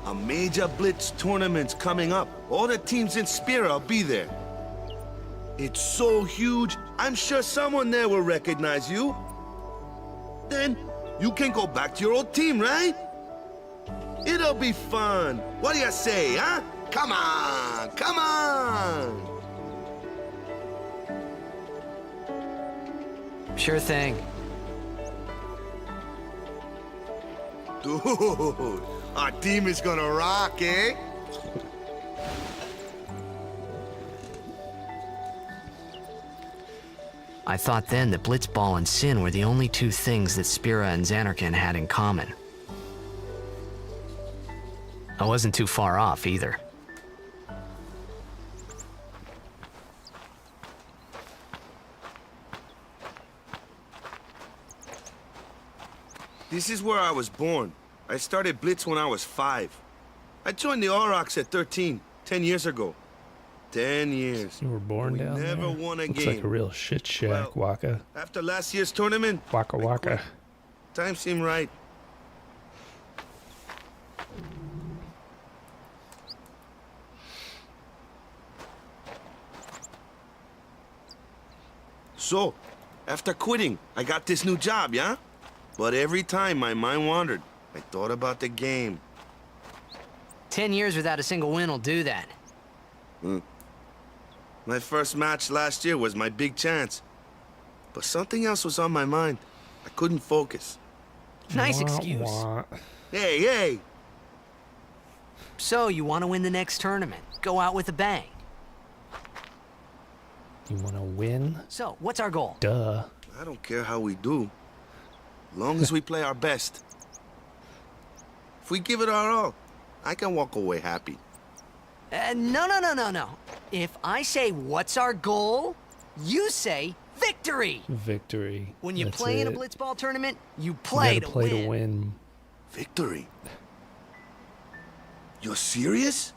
A major blitz tournament's coming up. All the teams in Spira will be there. It's so huge, I'm sure someone there will recognize you. Then you can go back to your old team, right? It'll be fun. What do you say, huh? Come on, come on! Sure thing. Dude, our team is gonna rock, eh? I thought then that Blitzball and Sin were the only 2 things that Spira and Xanarkand had in common. I wasn't too far off either. This is where I was born. I started Blitz when I was 5. I joined the Aurochs at 13, 10 years ago. 10 years. You were born We down there. never won a Looks game. like a real shit shack, Well, Waka. After last year's tournament, Waka I Waka. quit. Time seemed right. So, after quitting, I got this new job, yeah? But every time my mind wandered. I thought about the game. 10 years without a single win will do that. My first match last year was my big chance. But something else was on my mind. I couldn't focus. Nice Wah, excuse. wah. Hey, hey! So, you want to win the next tournament? Go out with a bang. You want to win? So, what's our goal? Duh. I don't care how we do. Long as we play our best. If we give it our all, I can walk away happy. No. If I say, what's our goal? You say, victory! Victory. When you That's play in a it. blitzball tournament, you You play, gotta play to win. Victory? You're serious?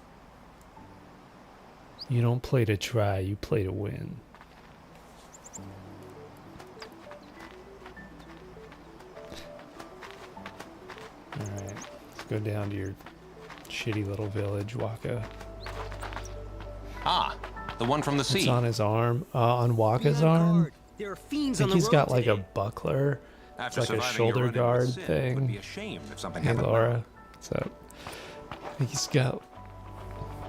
You don't play to try, you play to win. Alright, let's go down to your shitty little village, Waka. Ah, the one from the It's sea. on his arm. On Waka's arm? There are fiends I on think the he's road got like a today. buckler. After It's like a surviving shoulder your run-in guard with Sid, would be thing. ashamed if something Hey happened. Laura, what's up? I think he's got...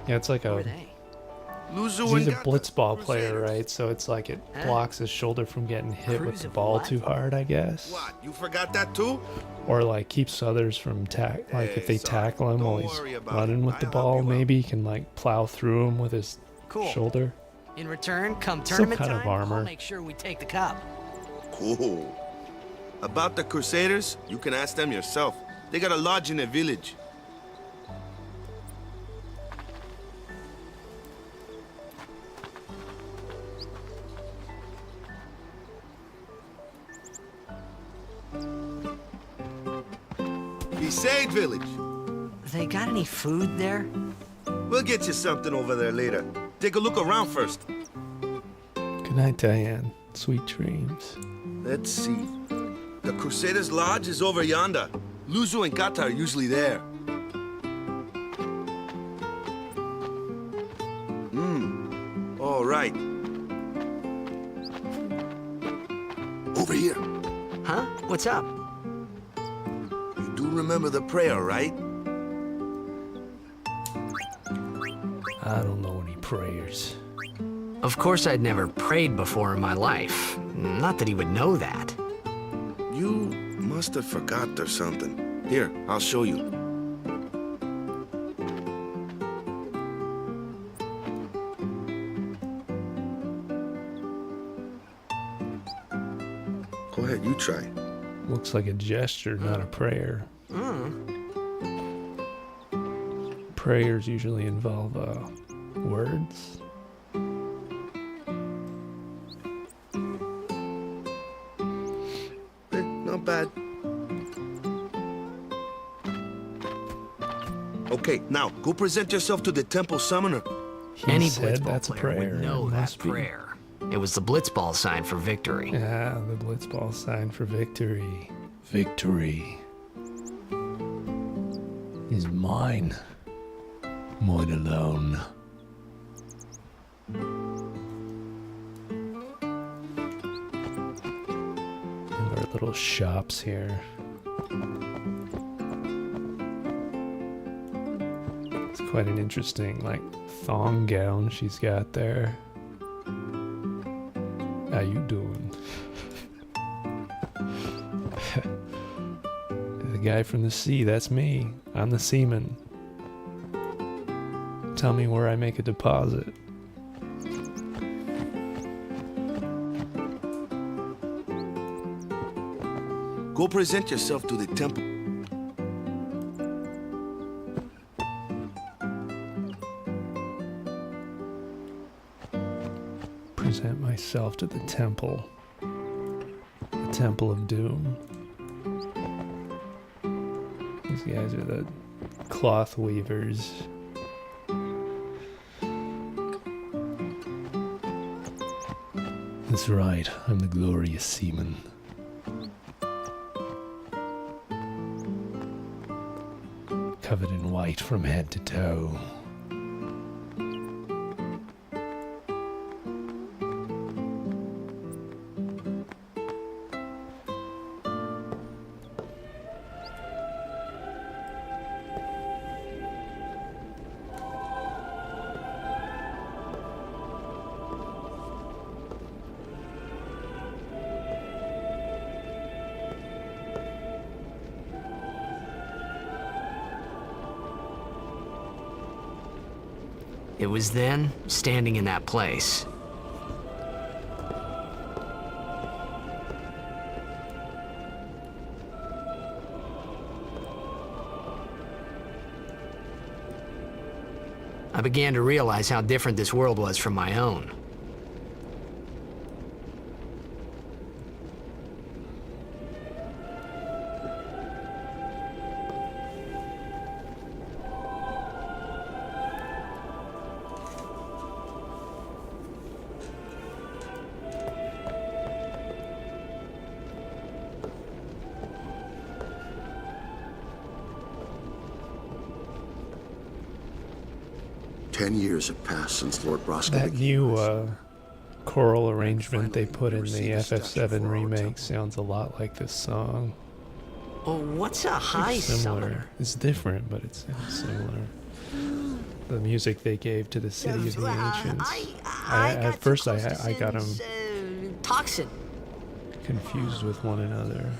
Yeah, it's like Who are a... they? Luzu He's a and Gata, blitzball player, Crusaders. right? So it's like it Huh? blocks his shoulder from getting hit with Cruise the of ball what? too hard, I guess. What, you forgot that too? Or like keeps others from like if Hey, they sorry. tackle him while Don't he's worry about running it. with the I'll help ball, you out. maybe he can like plow through him with his Cool. shoulder. In return, come Some tournament kind of time, armor. I'll make sure we take the cup. Cool. About the Crusaders, you can ask them yourself. They got a lodge in a village. Besaid village. They got any food there? We'll get you something over there later. Take a look around first. Good night, Diane. Sweet dreams. Let's see. The Crusaders' lodge is over yonder. Luzu and Gata are usually there. All right. Over here. Huh? What's up? You do remember the prayer, right? I don't know any prayers. Of course I'd never prayed before in my life. Not that he would know that. You must have forgot or something. Here, I'll show you. Go ahead, you try. Looks like a gesture, not a prayer. Prayers usually involve words. Not bad. Okay, now go present yourself to the temple summoner. He Any said blitzball that's a player prayer. would know It that must be. prayer. It was the blitzball sign for victory. Ah, the blitzball sign for victory. Victory is mine. Mine alone. And our little shops here. It's quite an interesting, like, thong gown she's got there. How you doing? The guy from the sea, that's me. I'm the seaman. Tell me where I make a deposit. Go present yourself to the temple. Present myself to the temple. The Temple of Doom. These guys are the cloth weavers. That's right, I'm the glorious seaman. Covered in white from head to toe. It was then, standing in that place, I began to realize how different this world was from my own. Years have passed since Lord Roscoe. That new choral arrangement they put in the FF7 remake sounds a lot like this song. Oh, what's a high It's similar. summoner? It's different, but it sounds similar. The music they gave to the City of the Ancients. At first, I got them Toxin. confused with one another.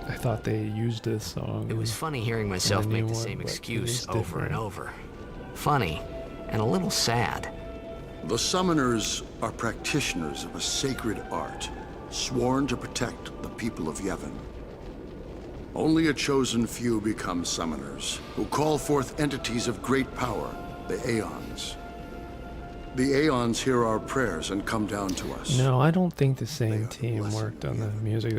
I thought they used this song. It was funny hearing myself the new make the one, same but it excuse is over different. and over. Funny, and a little sad. The summoners are practitioners of a sacred art, sworn to protect the people of Yevon. Only a chosen few become summoners, who call forth entities of great power, the Aeons. The Aeons hear our prayers and come down to us. No, I don't think the same team worked on the music.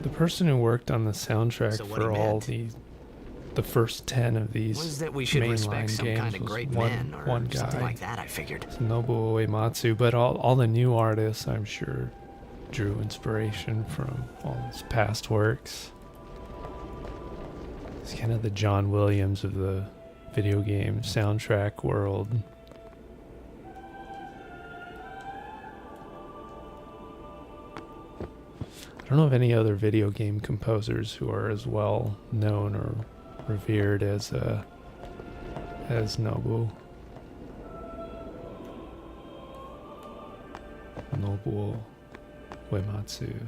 The person who worked on the soundtrack So what for he all meant the first 10 of these was that we should respect mainline some games kind of was great one men or guy. something like that, I figured. It's Nobuo Uematsu, but all the new artists, I'm sure, drew inspiration from all his past works. He's kind of the John Williams of the video game soundtrack world. I don't know of any other video game composers who are as well known or revered as Nobuo Uematsu.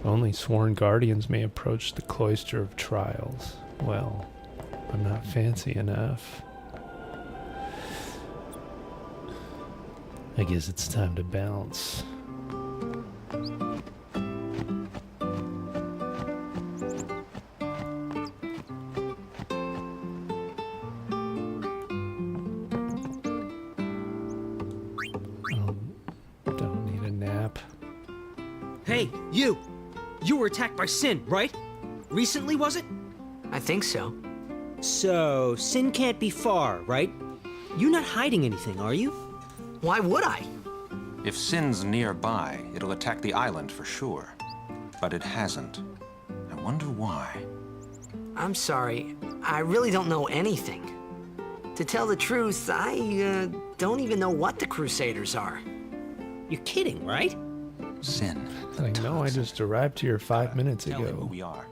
Only sworn guardians may approach the cloister of trials. Well, I'm not fancy enough. I guess it's time to bounce. Don't need a nap. Hey, you! You were attacked by Sin, right? Recently, was it? I think so. So, Sin can't be far, right? You're not hiding anything, are you? Why would I? If Sin's nearby, it'll attack the island for sure. But it hasn't. I wonder why. I'm sorry. I really don't know anything. To tell the truth, I don't even know what the Crusaders are. You're kidding, right? Sin. I know I just arrived here 5 minutes Tell him who ago. we are.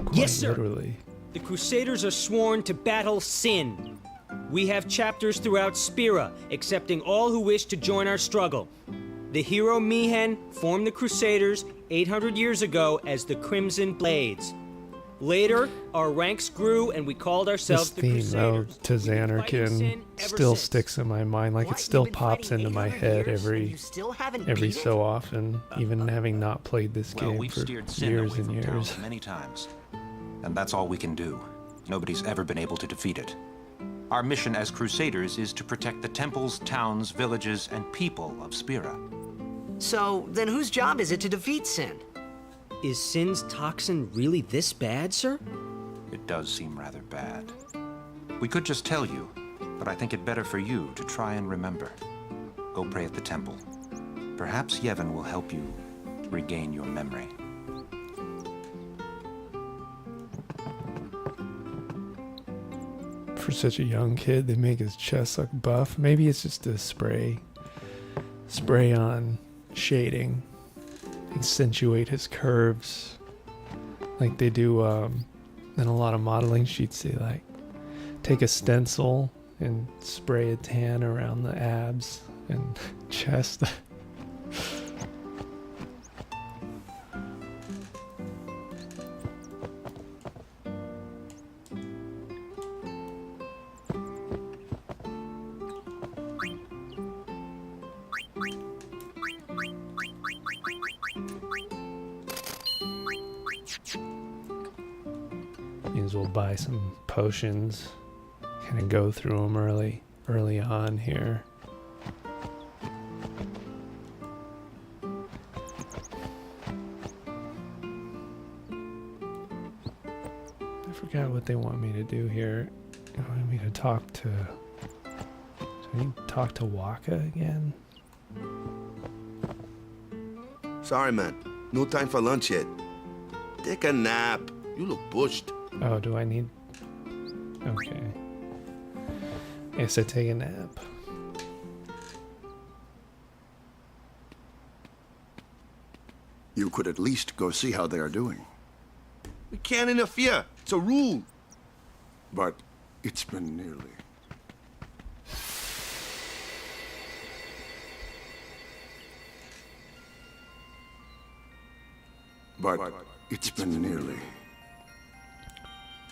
Quite Yes, sir. literally. The Crusaders are sworn to battle Sin. We have chapters throughout Spira, accepting all who wish to join our struggle. The hero Mihen formed the Crusaders 800 years ago as the Crimson Blades. Later, our ranks grew and we called ourselves This the theme, though, Crusaders. to We've been fighting Sin Zanarkand ever still since. sticks in my mind. Like, it What? still You've been pops fighting into my 800 head years and every you still haven't every beat it? so often, even having not played this Well, game we've for steered Sin years away and from town years. many times. And that's all we can do. Nobody's ever been able to defeat it. Our mission as Crusaders is to protect the temples, towns, villages, and people of Spira. So, then whose job is it to defeat Sin? Is Sin's toxin really this bad, sir? It does seem rather bad. We could just tell you, but I think it better for you to try and remember. Go pray at the temple. Perhaps Yevon will help you regain your memory. For such a young kid, they make his chest look buff. Maybe it's just a spray on shading, accentuate his curves, like they do in a lot of modeling sheets. They like take a stencil and spray a tan around the abs and chest. as well buy some potions. Kind of go through them early on here. I forgot what they want me to do here. They want me to talk to... Do I need to talk to Waka again? Sorry, man. No time for lunch yet. Take a nap. You look pushed. Oh, do I need... Okay. Guess I take a nap. You could at least go see how they are doing. We can't interfere. It's a rule. But it's been nearly. But it's been nearly.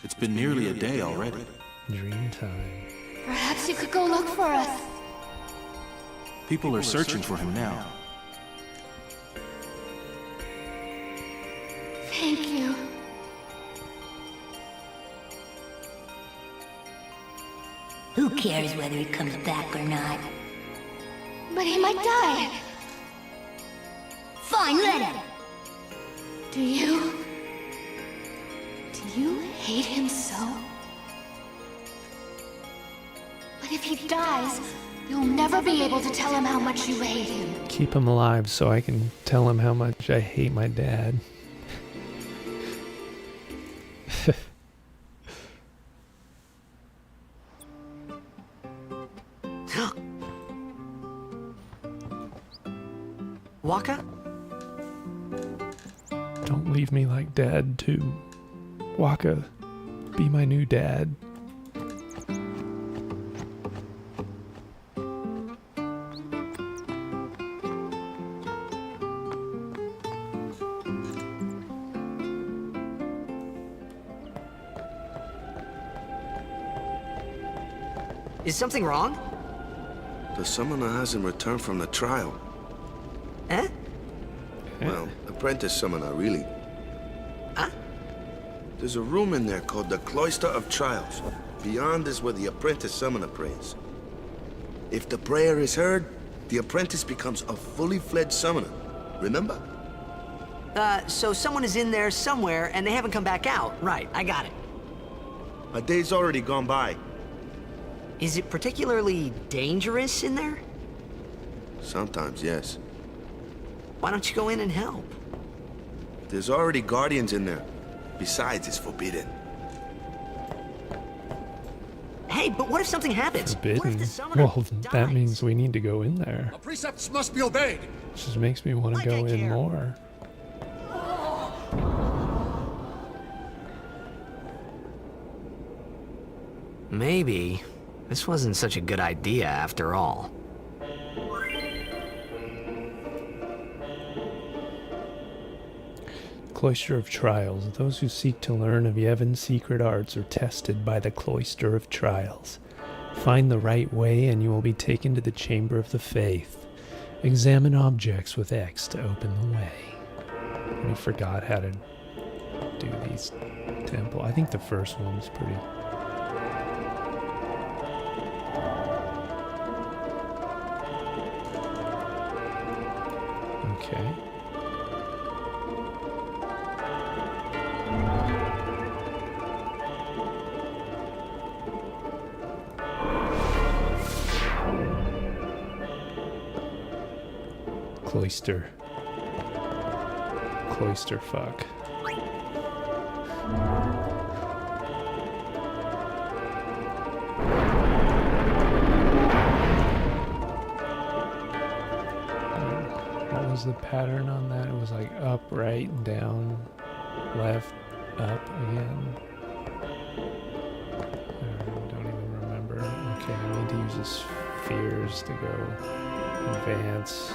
It's been nearly a day already. Dream time. Perhaps you could go look for us. People are searching for him now. Thank you. Who cares whether he comes back or not? But he might die. Fine, let him. Do you hate him so? But if he dies, you'll never be able to tell him how much you hate him. Keep him alive so I can tell him how much I hate my dad. Waka? Don't leave me like dad too. Waka, be my new dad. Is something wrong? The summoner hasn't returned from the trial. Eh? Well, apprentice summoner, really. Huh? There's a room in there called the Cloister of Trials. Beyond is where the apprentice summoner prays. If the prayer is heard, the apprentice becomes a fully fledged summoner. Remember? So someone is in there somewhere and they haven't come back out. Right, I got it. A day's already gone by. Is it particularly dangerous in there? Sometimes, yes. Why don't you go in and help? There's already guardians in there. Besides, it's forbidden. Hey, but what if something happens? What if Forbidden? the summoner Well, dies? that means we need to go in there. Our precepts must be obeyed. Just makes me want to Like I go in care. more. Maybe this wasn't such a good idea after all. Cloister of Trials. Those who seek to learn of Yevon's secret arts are tested by the Cloister of Trials. Find the right way and you will be taken to the Chamber of the Faith. Examine objects with X to open the way. We forgot how to do these temple. I think the first one's pretty... Okay. Cloister. Cloister fuck. What was the pattern on that? It was like up, right, down, left, up again. I don't even remember. Okay, I need to use the spheres to go advance.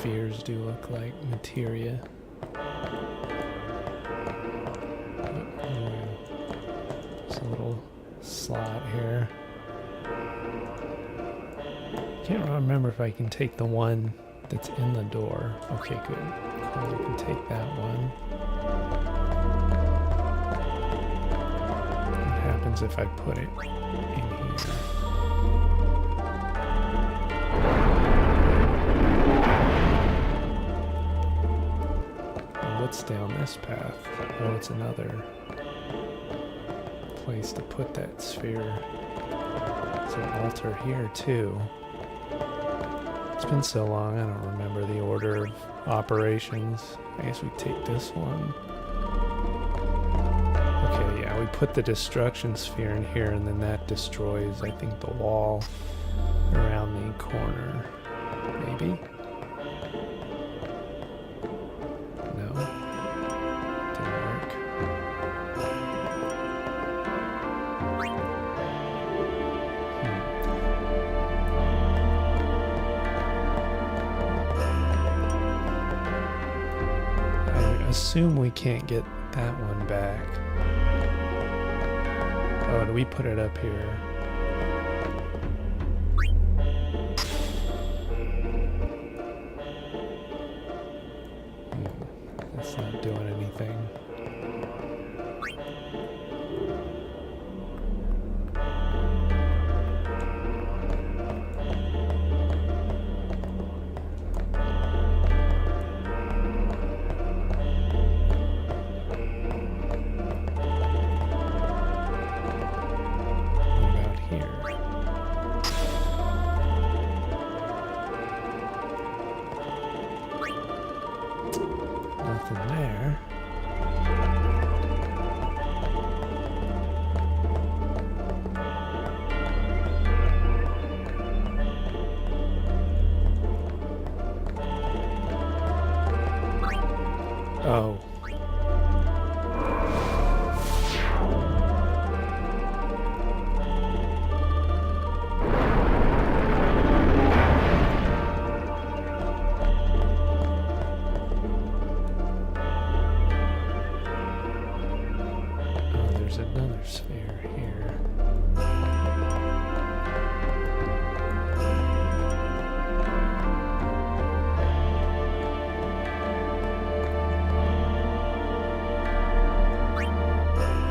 spheres do look like materia. There's a little slot here. Can't remember if I can take the one that's in the door. Okay, good. Cool, I can take that one. What happens if I put it in here? What's down this path? Oh, it's another place to put that sphere. There's an altar here too. It's been so long, I don't remember the order of operations. I guess we take this one. Okay, yeah, we put the destruction sphere in here, and then that destroys, I think, the wall around the corner. Maybe? No? Didn't work. I assume we can't get that one back. Oh, do we put it up here? That's not doing anything. What about here? Nothing there. Oh. Oh, there's another sphere here.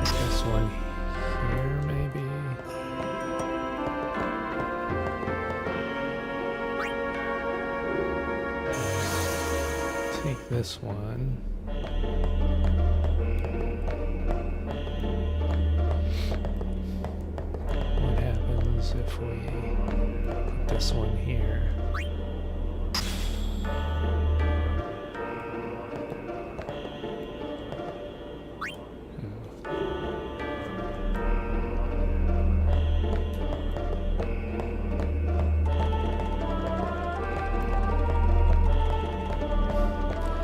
This one here, maybe? Take this one. What happens if we put this one here?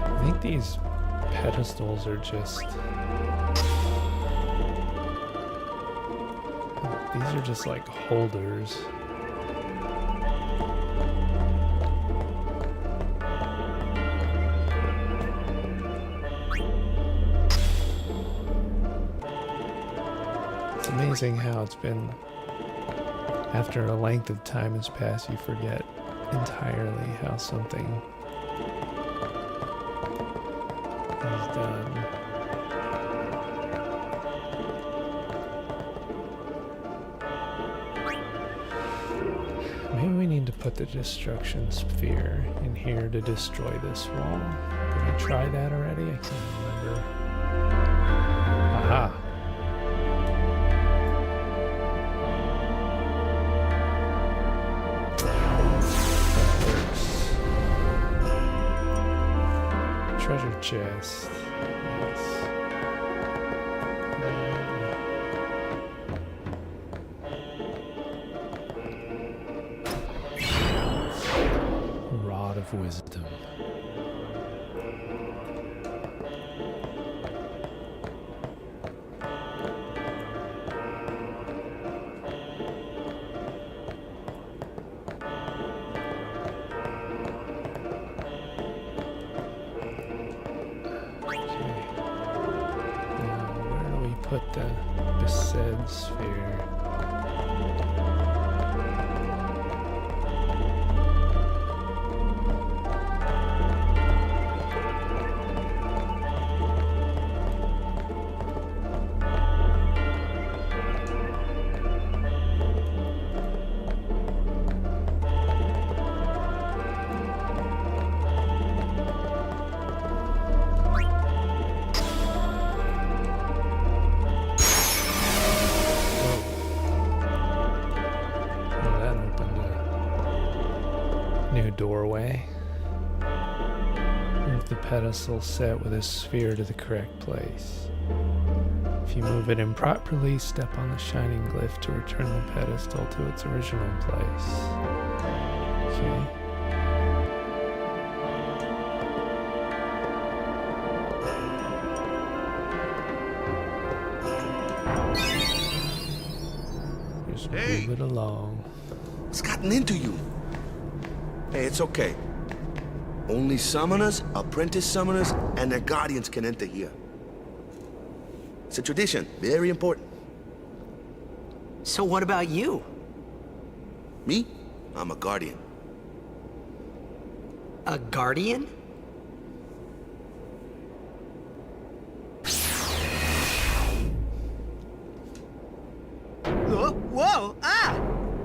I think these pedestals are just... These are just like holders. It's amazing how it's been, after a length of time has passed, you forget entirely how something is done. Maybe we need to put the destruction sphere in here to destroy this wall. Did I try that already? I can't remember. Aha! That works. Treasure chest. Yes. Rod of wisdom. put the Besaid sphere. Doorway. Move the pedestal set with a sphere to the correct place. If you move it improperly, step on the shining glyph to return the pedestal to its original place. Okay. Just move it along. What's gotten into you? Hey, it's okay. Only summoners, apprentice summoners, and their guardians can enter here. It's a tradition, very important. So what about you? Me? I'm a guardian. A guardian? Whoa! Ah!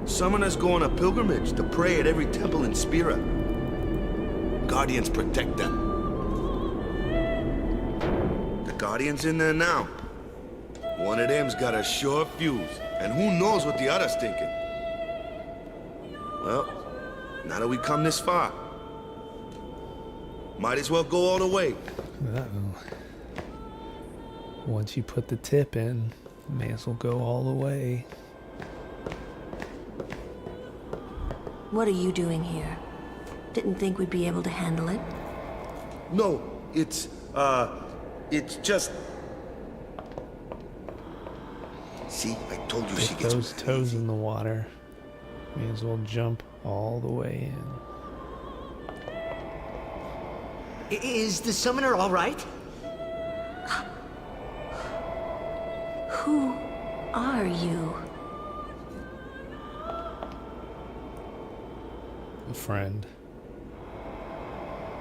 Summoners go on a pilgrimage to pray at every temple in Spira. Guardians protect them. The Guardian's in there now. One of them's got a sure fuse, and who knows what the other's thinking. Well, now that we come this far, might as well go all the way. Uh-oh. Once you put the tip in, may as well go all the way. What are you doing here? Didn't think we'd be able to handle it? No, it's just... See, I told you she Get gets those toes in the water. May as well jump all the way in. Is the summoner all right? Who are you? A friend.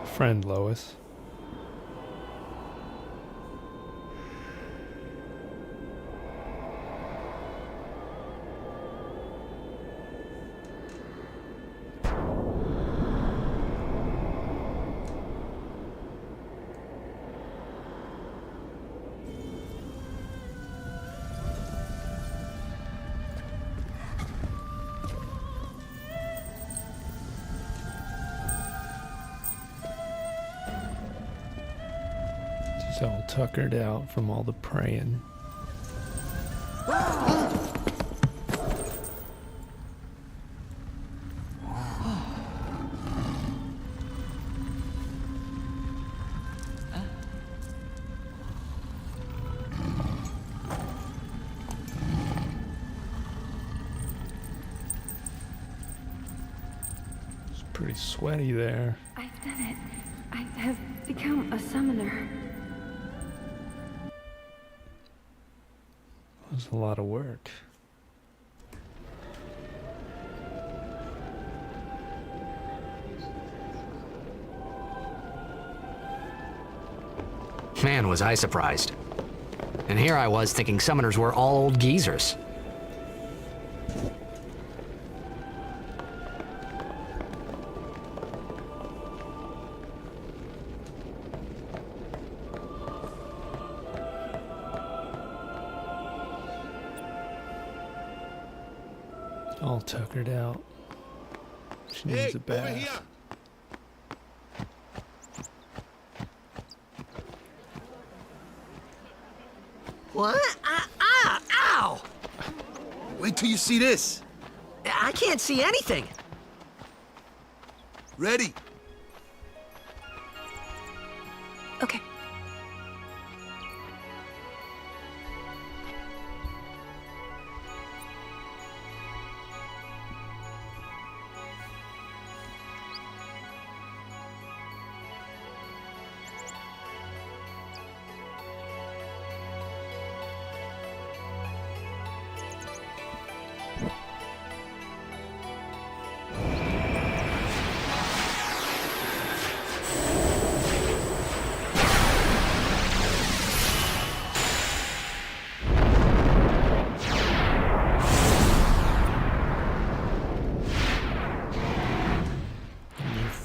Friend, Lois. She's all tuckered out from all the praying. It's pretty sweaty there. I've done it. I have become a summoner. It was a lot of work. Man, was I surprised. And here I was thinking summoners were all old geezers. All tuckered out. She needs a bath. What? Ow! Wait till you see this. I can't see anything. Ready? Okay.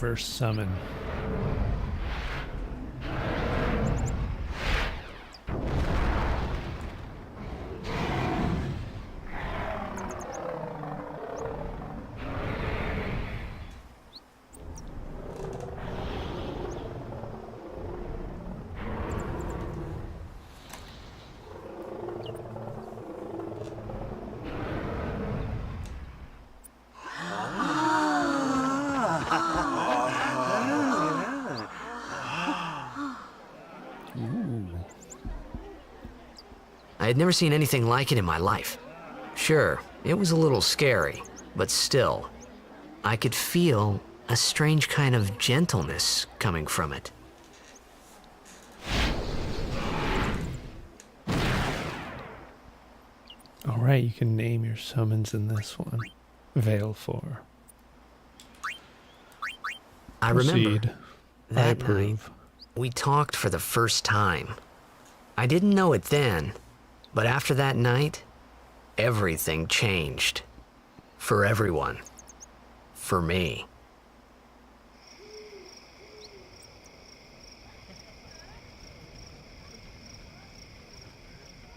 first summon. I had never seen anything like it in my life. Sure, it was a little scary, but still, I could feel a strange kind of gentleness coming from it. All right, you can name your summons in this one. Veil 4. I Proceed. remember I that night approve. we talked for the first time. I didn't know it then, but after that night, everything changed. For everyone. For me.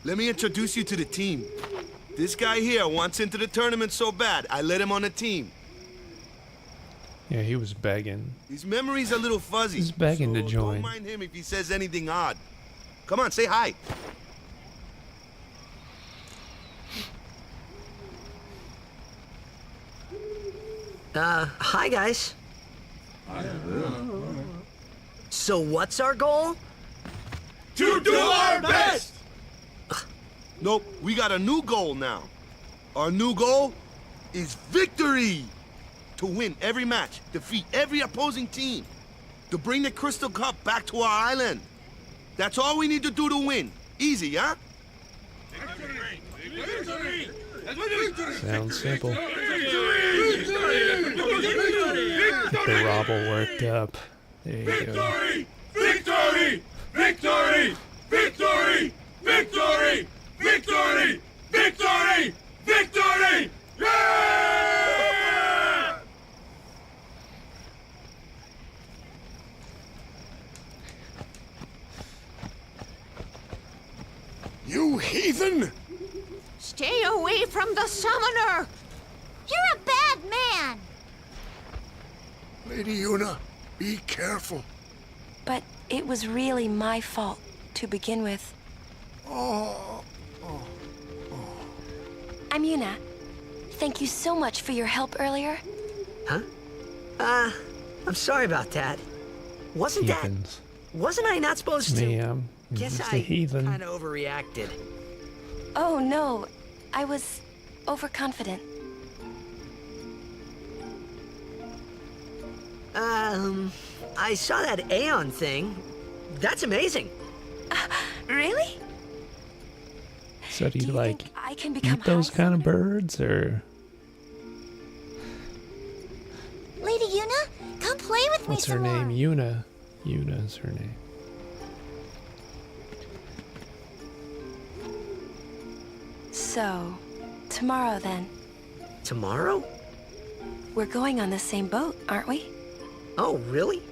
Let me introduce you to the team. This guy here wants into the tournament so bad, I let him on the team. Yeah, he was begging. His memory's a little fuzzy. He's begging to so join. Don't mind him if he says anything odd. Come on, say hi. Hi guys. So what's our goal? To do our best! Nope, we got a new goal now. Our new goal is victory! To win every match, defeat every opposing team, to bring the Crystal Cup back to our island. That's all we need to do to win. Easy, huh? Sounds simple. Get the robble worked up. There you go. Victory! Victory! Victory! Victory! Victory! Victory! Victory! Yeah! You heathen! Stay away from the summoner! You're a bad man! Lady Una, be careful. But it was really my fault to begin with. Oh. I'm Yuna. Thank you so much for your help earlier. Huh? I'm sorry about that. Wasn't I not supposed to? Me, Guess just a I heathen. kind of overreacted. Oh no, I was overconfident. I saw that Aeon thing. That's amazing. Really? So do you like I can become eat those kind of birds, or Lady Yuna, come play with me what's her some more. name? Yuna. Yuna's her name. So, tomorrow then. Tomorrow? We're going on the same boat, aren't we? Oh, really?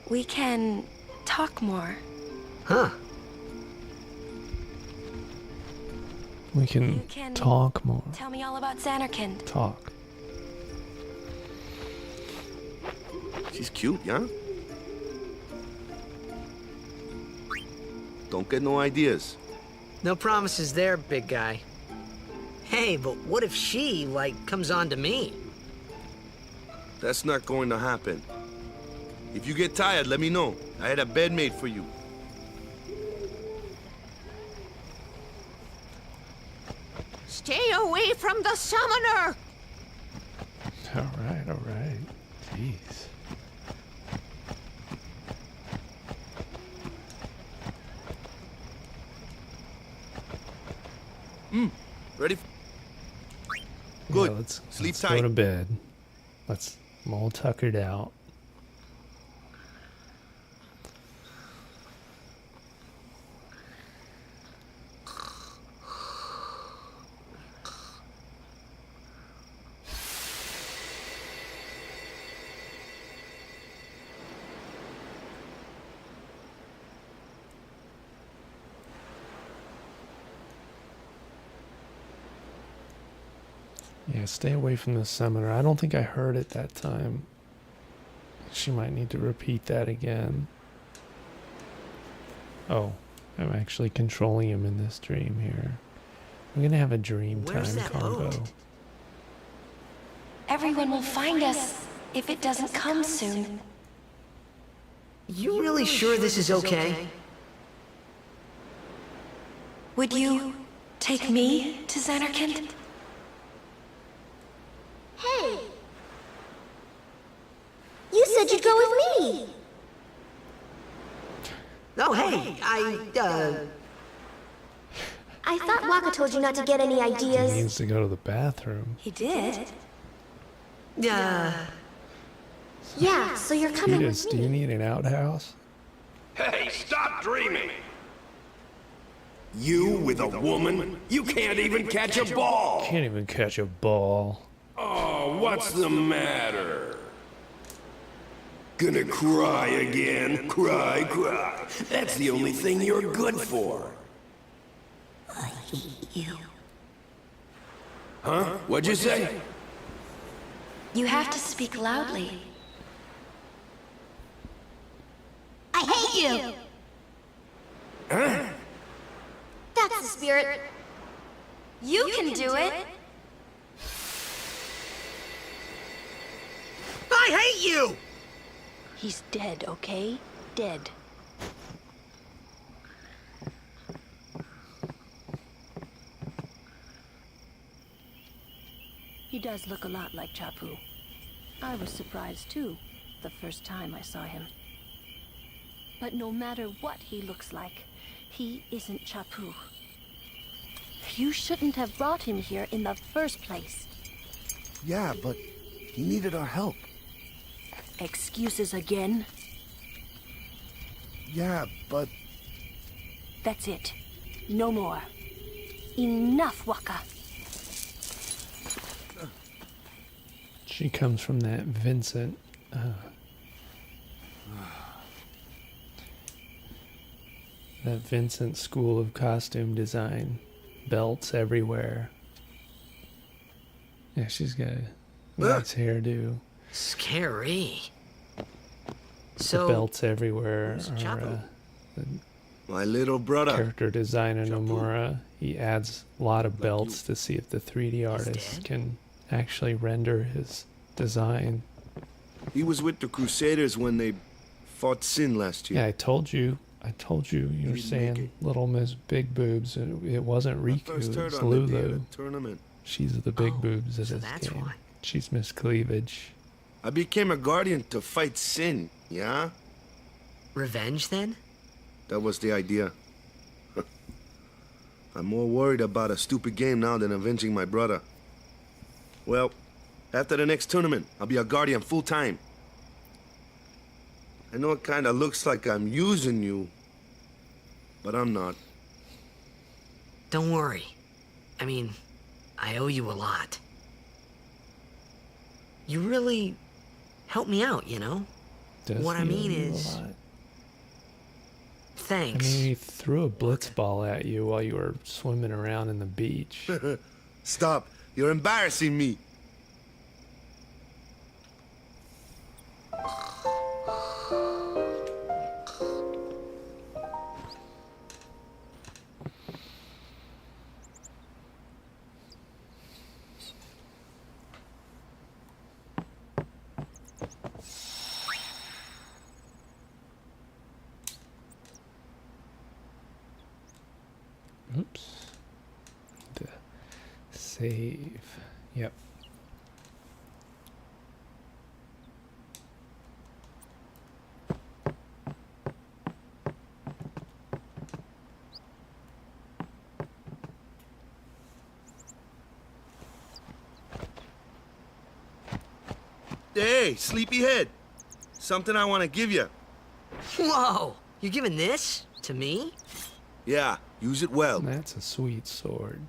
We can talk more. Huh. We can talk more. Tell me all about Xanarkand. Talk. She's cute, yeah? Don't get no ideas. No promises there, big guy. Hey, but what if she, comes on to me? That's not going to happen. If you get tired, let me know. I had a bed made for you. Stay away from the summoner! All right. Jeez. Ready? Good. Yeah, let's Sleep go tight. to bed. I'm all tuckered out. Yeah, stay away from the summoner. I don't think I heard it that time. She might need to repeat that again. Oh, I'm actually controlling him in this dream here. I'm gonna have a dream Where's time that combo. boat? Everyone will find us if it doesn't come soon. You really sure this is okay? Would you take me to Xanarkand? Hey! You said you'd go with me! Oh, hey, I thought Waka told you not to get any He ideas. needs to go to the bathroom. He did. Yeah, so you're coming Cletus, with do you me. need an outhouse? Hey, stop dreaming! You with a woman? You can't even catch a ball! Can't even catch a ball. Oh, what's the matter? Gonna cry again? Cry, cry. That's the only thing you're good for. I hate you. Huh? What'd you say? You have to speak loudly. I hate you! Huh? That's the spirit. You can do it. I hate you! He's dead, okay? Dead. He does look a lot like Chapu. I was surprised too, the first time I saw him. But no matter what he looks like, he isn't Chapu. You shouldn't have brought him here in the first place. Yeah, but he needed our help. Excuses again? Yeah, but... That's it. No more. Enough, Waka. She comes from that Vincent. That Vincent school of costume design. Belts everywhere. Yeah, she's got a nice hairdo. Scary. The So, belts everywhere who's are Chapu? My little brother. character designer Nomura. He adds a lot of belts to see if the 3D artist dead? can actually render his design. He was with the Crusaders when they fought Sin last year. Yeah, I told you. You were didn't saying make it. Little Miss Big Boobs. It wasn't I Riku, first it heard was on the day of Lulu. the tournament. She's the big Oh, boobs of so this that's game. why. She's Miss Cleavage. I became a guardian to fight Sin, yeah? Revenge then? That was the idea. I'm more worried about a stupid game now than avenging my brother. Well, after the next tournament, I'll be a guardian full time. I know it kinda looks like I'm using you, but I'm not. Don't worry. I mean, I owe you a lot. You really helped me out, you know? Does What I he owe mean you a is- lot? I Thanks. mean, he threw a blitz ball at you while you were swimming around in the beach. Stop. You're embarrassing me. Oops. Need to save. Yep. Hey, sleepyhead. Something I want to give you. Whoa! You giving this to me? Yeah, use it well. That's a sweet sword.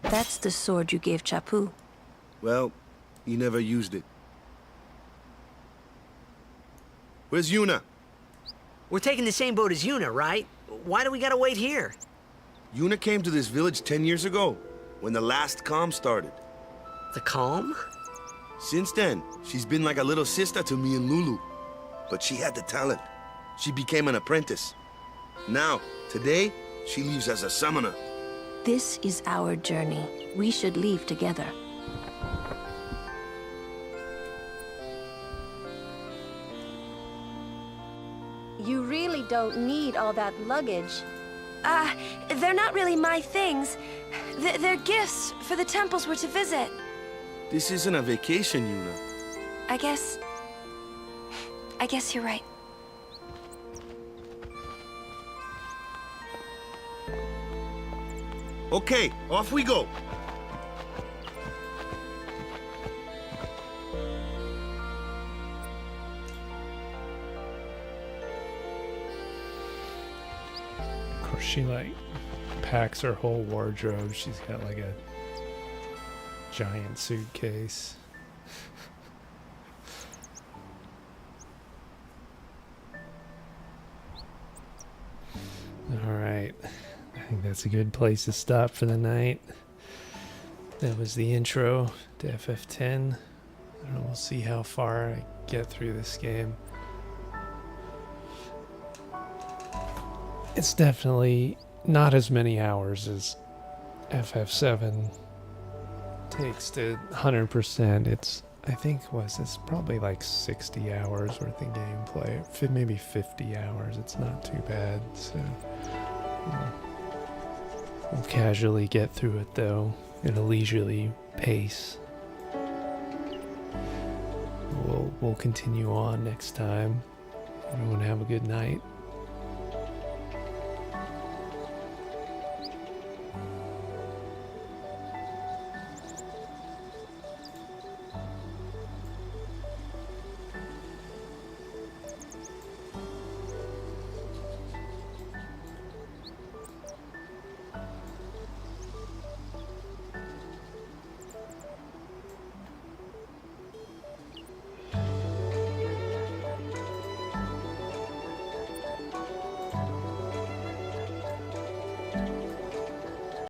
That's the sword you gave Chapu. Well, he never used it. Where's Yuna? We're taking the same boat as Yuna, right? Why do we gotta wait here? Yuna came to this village 10 years ago, when the last calm started. The calm? Since then, she's been like a little sister to me and Lulu. But she had the talent. She became an apprentice. Now, today, she leaves as a summoner. This is our journey. We should leave together. You really don't need all that luggage. They're not really my things. They're gifts for the temples we're to visit. This isn't a vacation, Yuna. I guess you're right. Okay, off we go. Of course, she like packs her whole wardrobe. She's got like a giant suitcase. All right. I think that's a good place to stop for the night. That was the intro to FF10. I don't know, we'll see how far I get through this game. It's definitely not as many hours as FF7 takes to 100%. It's, I think, it's probably like 60 hours worth of gameplay. Maybe 50 hours. It's not too bad, so... We'll casually get through it, though, at a leisurely pace. We'll continue on next time. Everyone have a good night.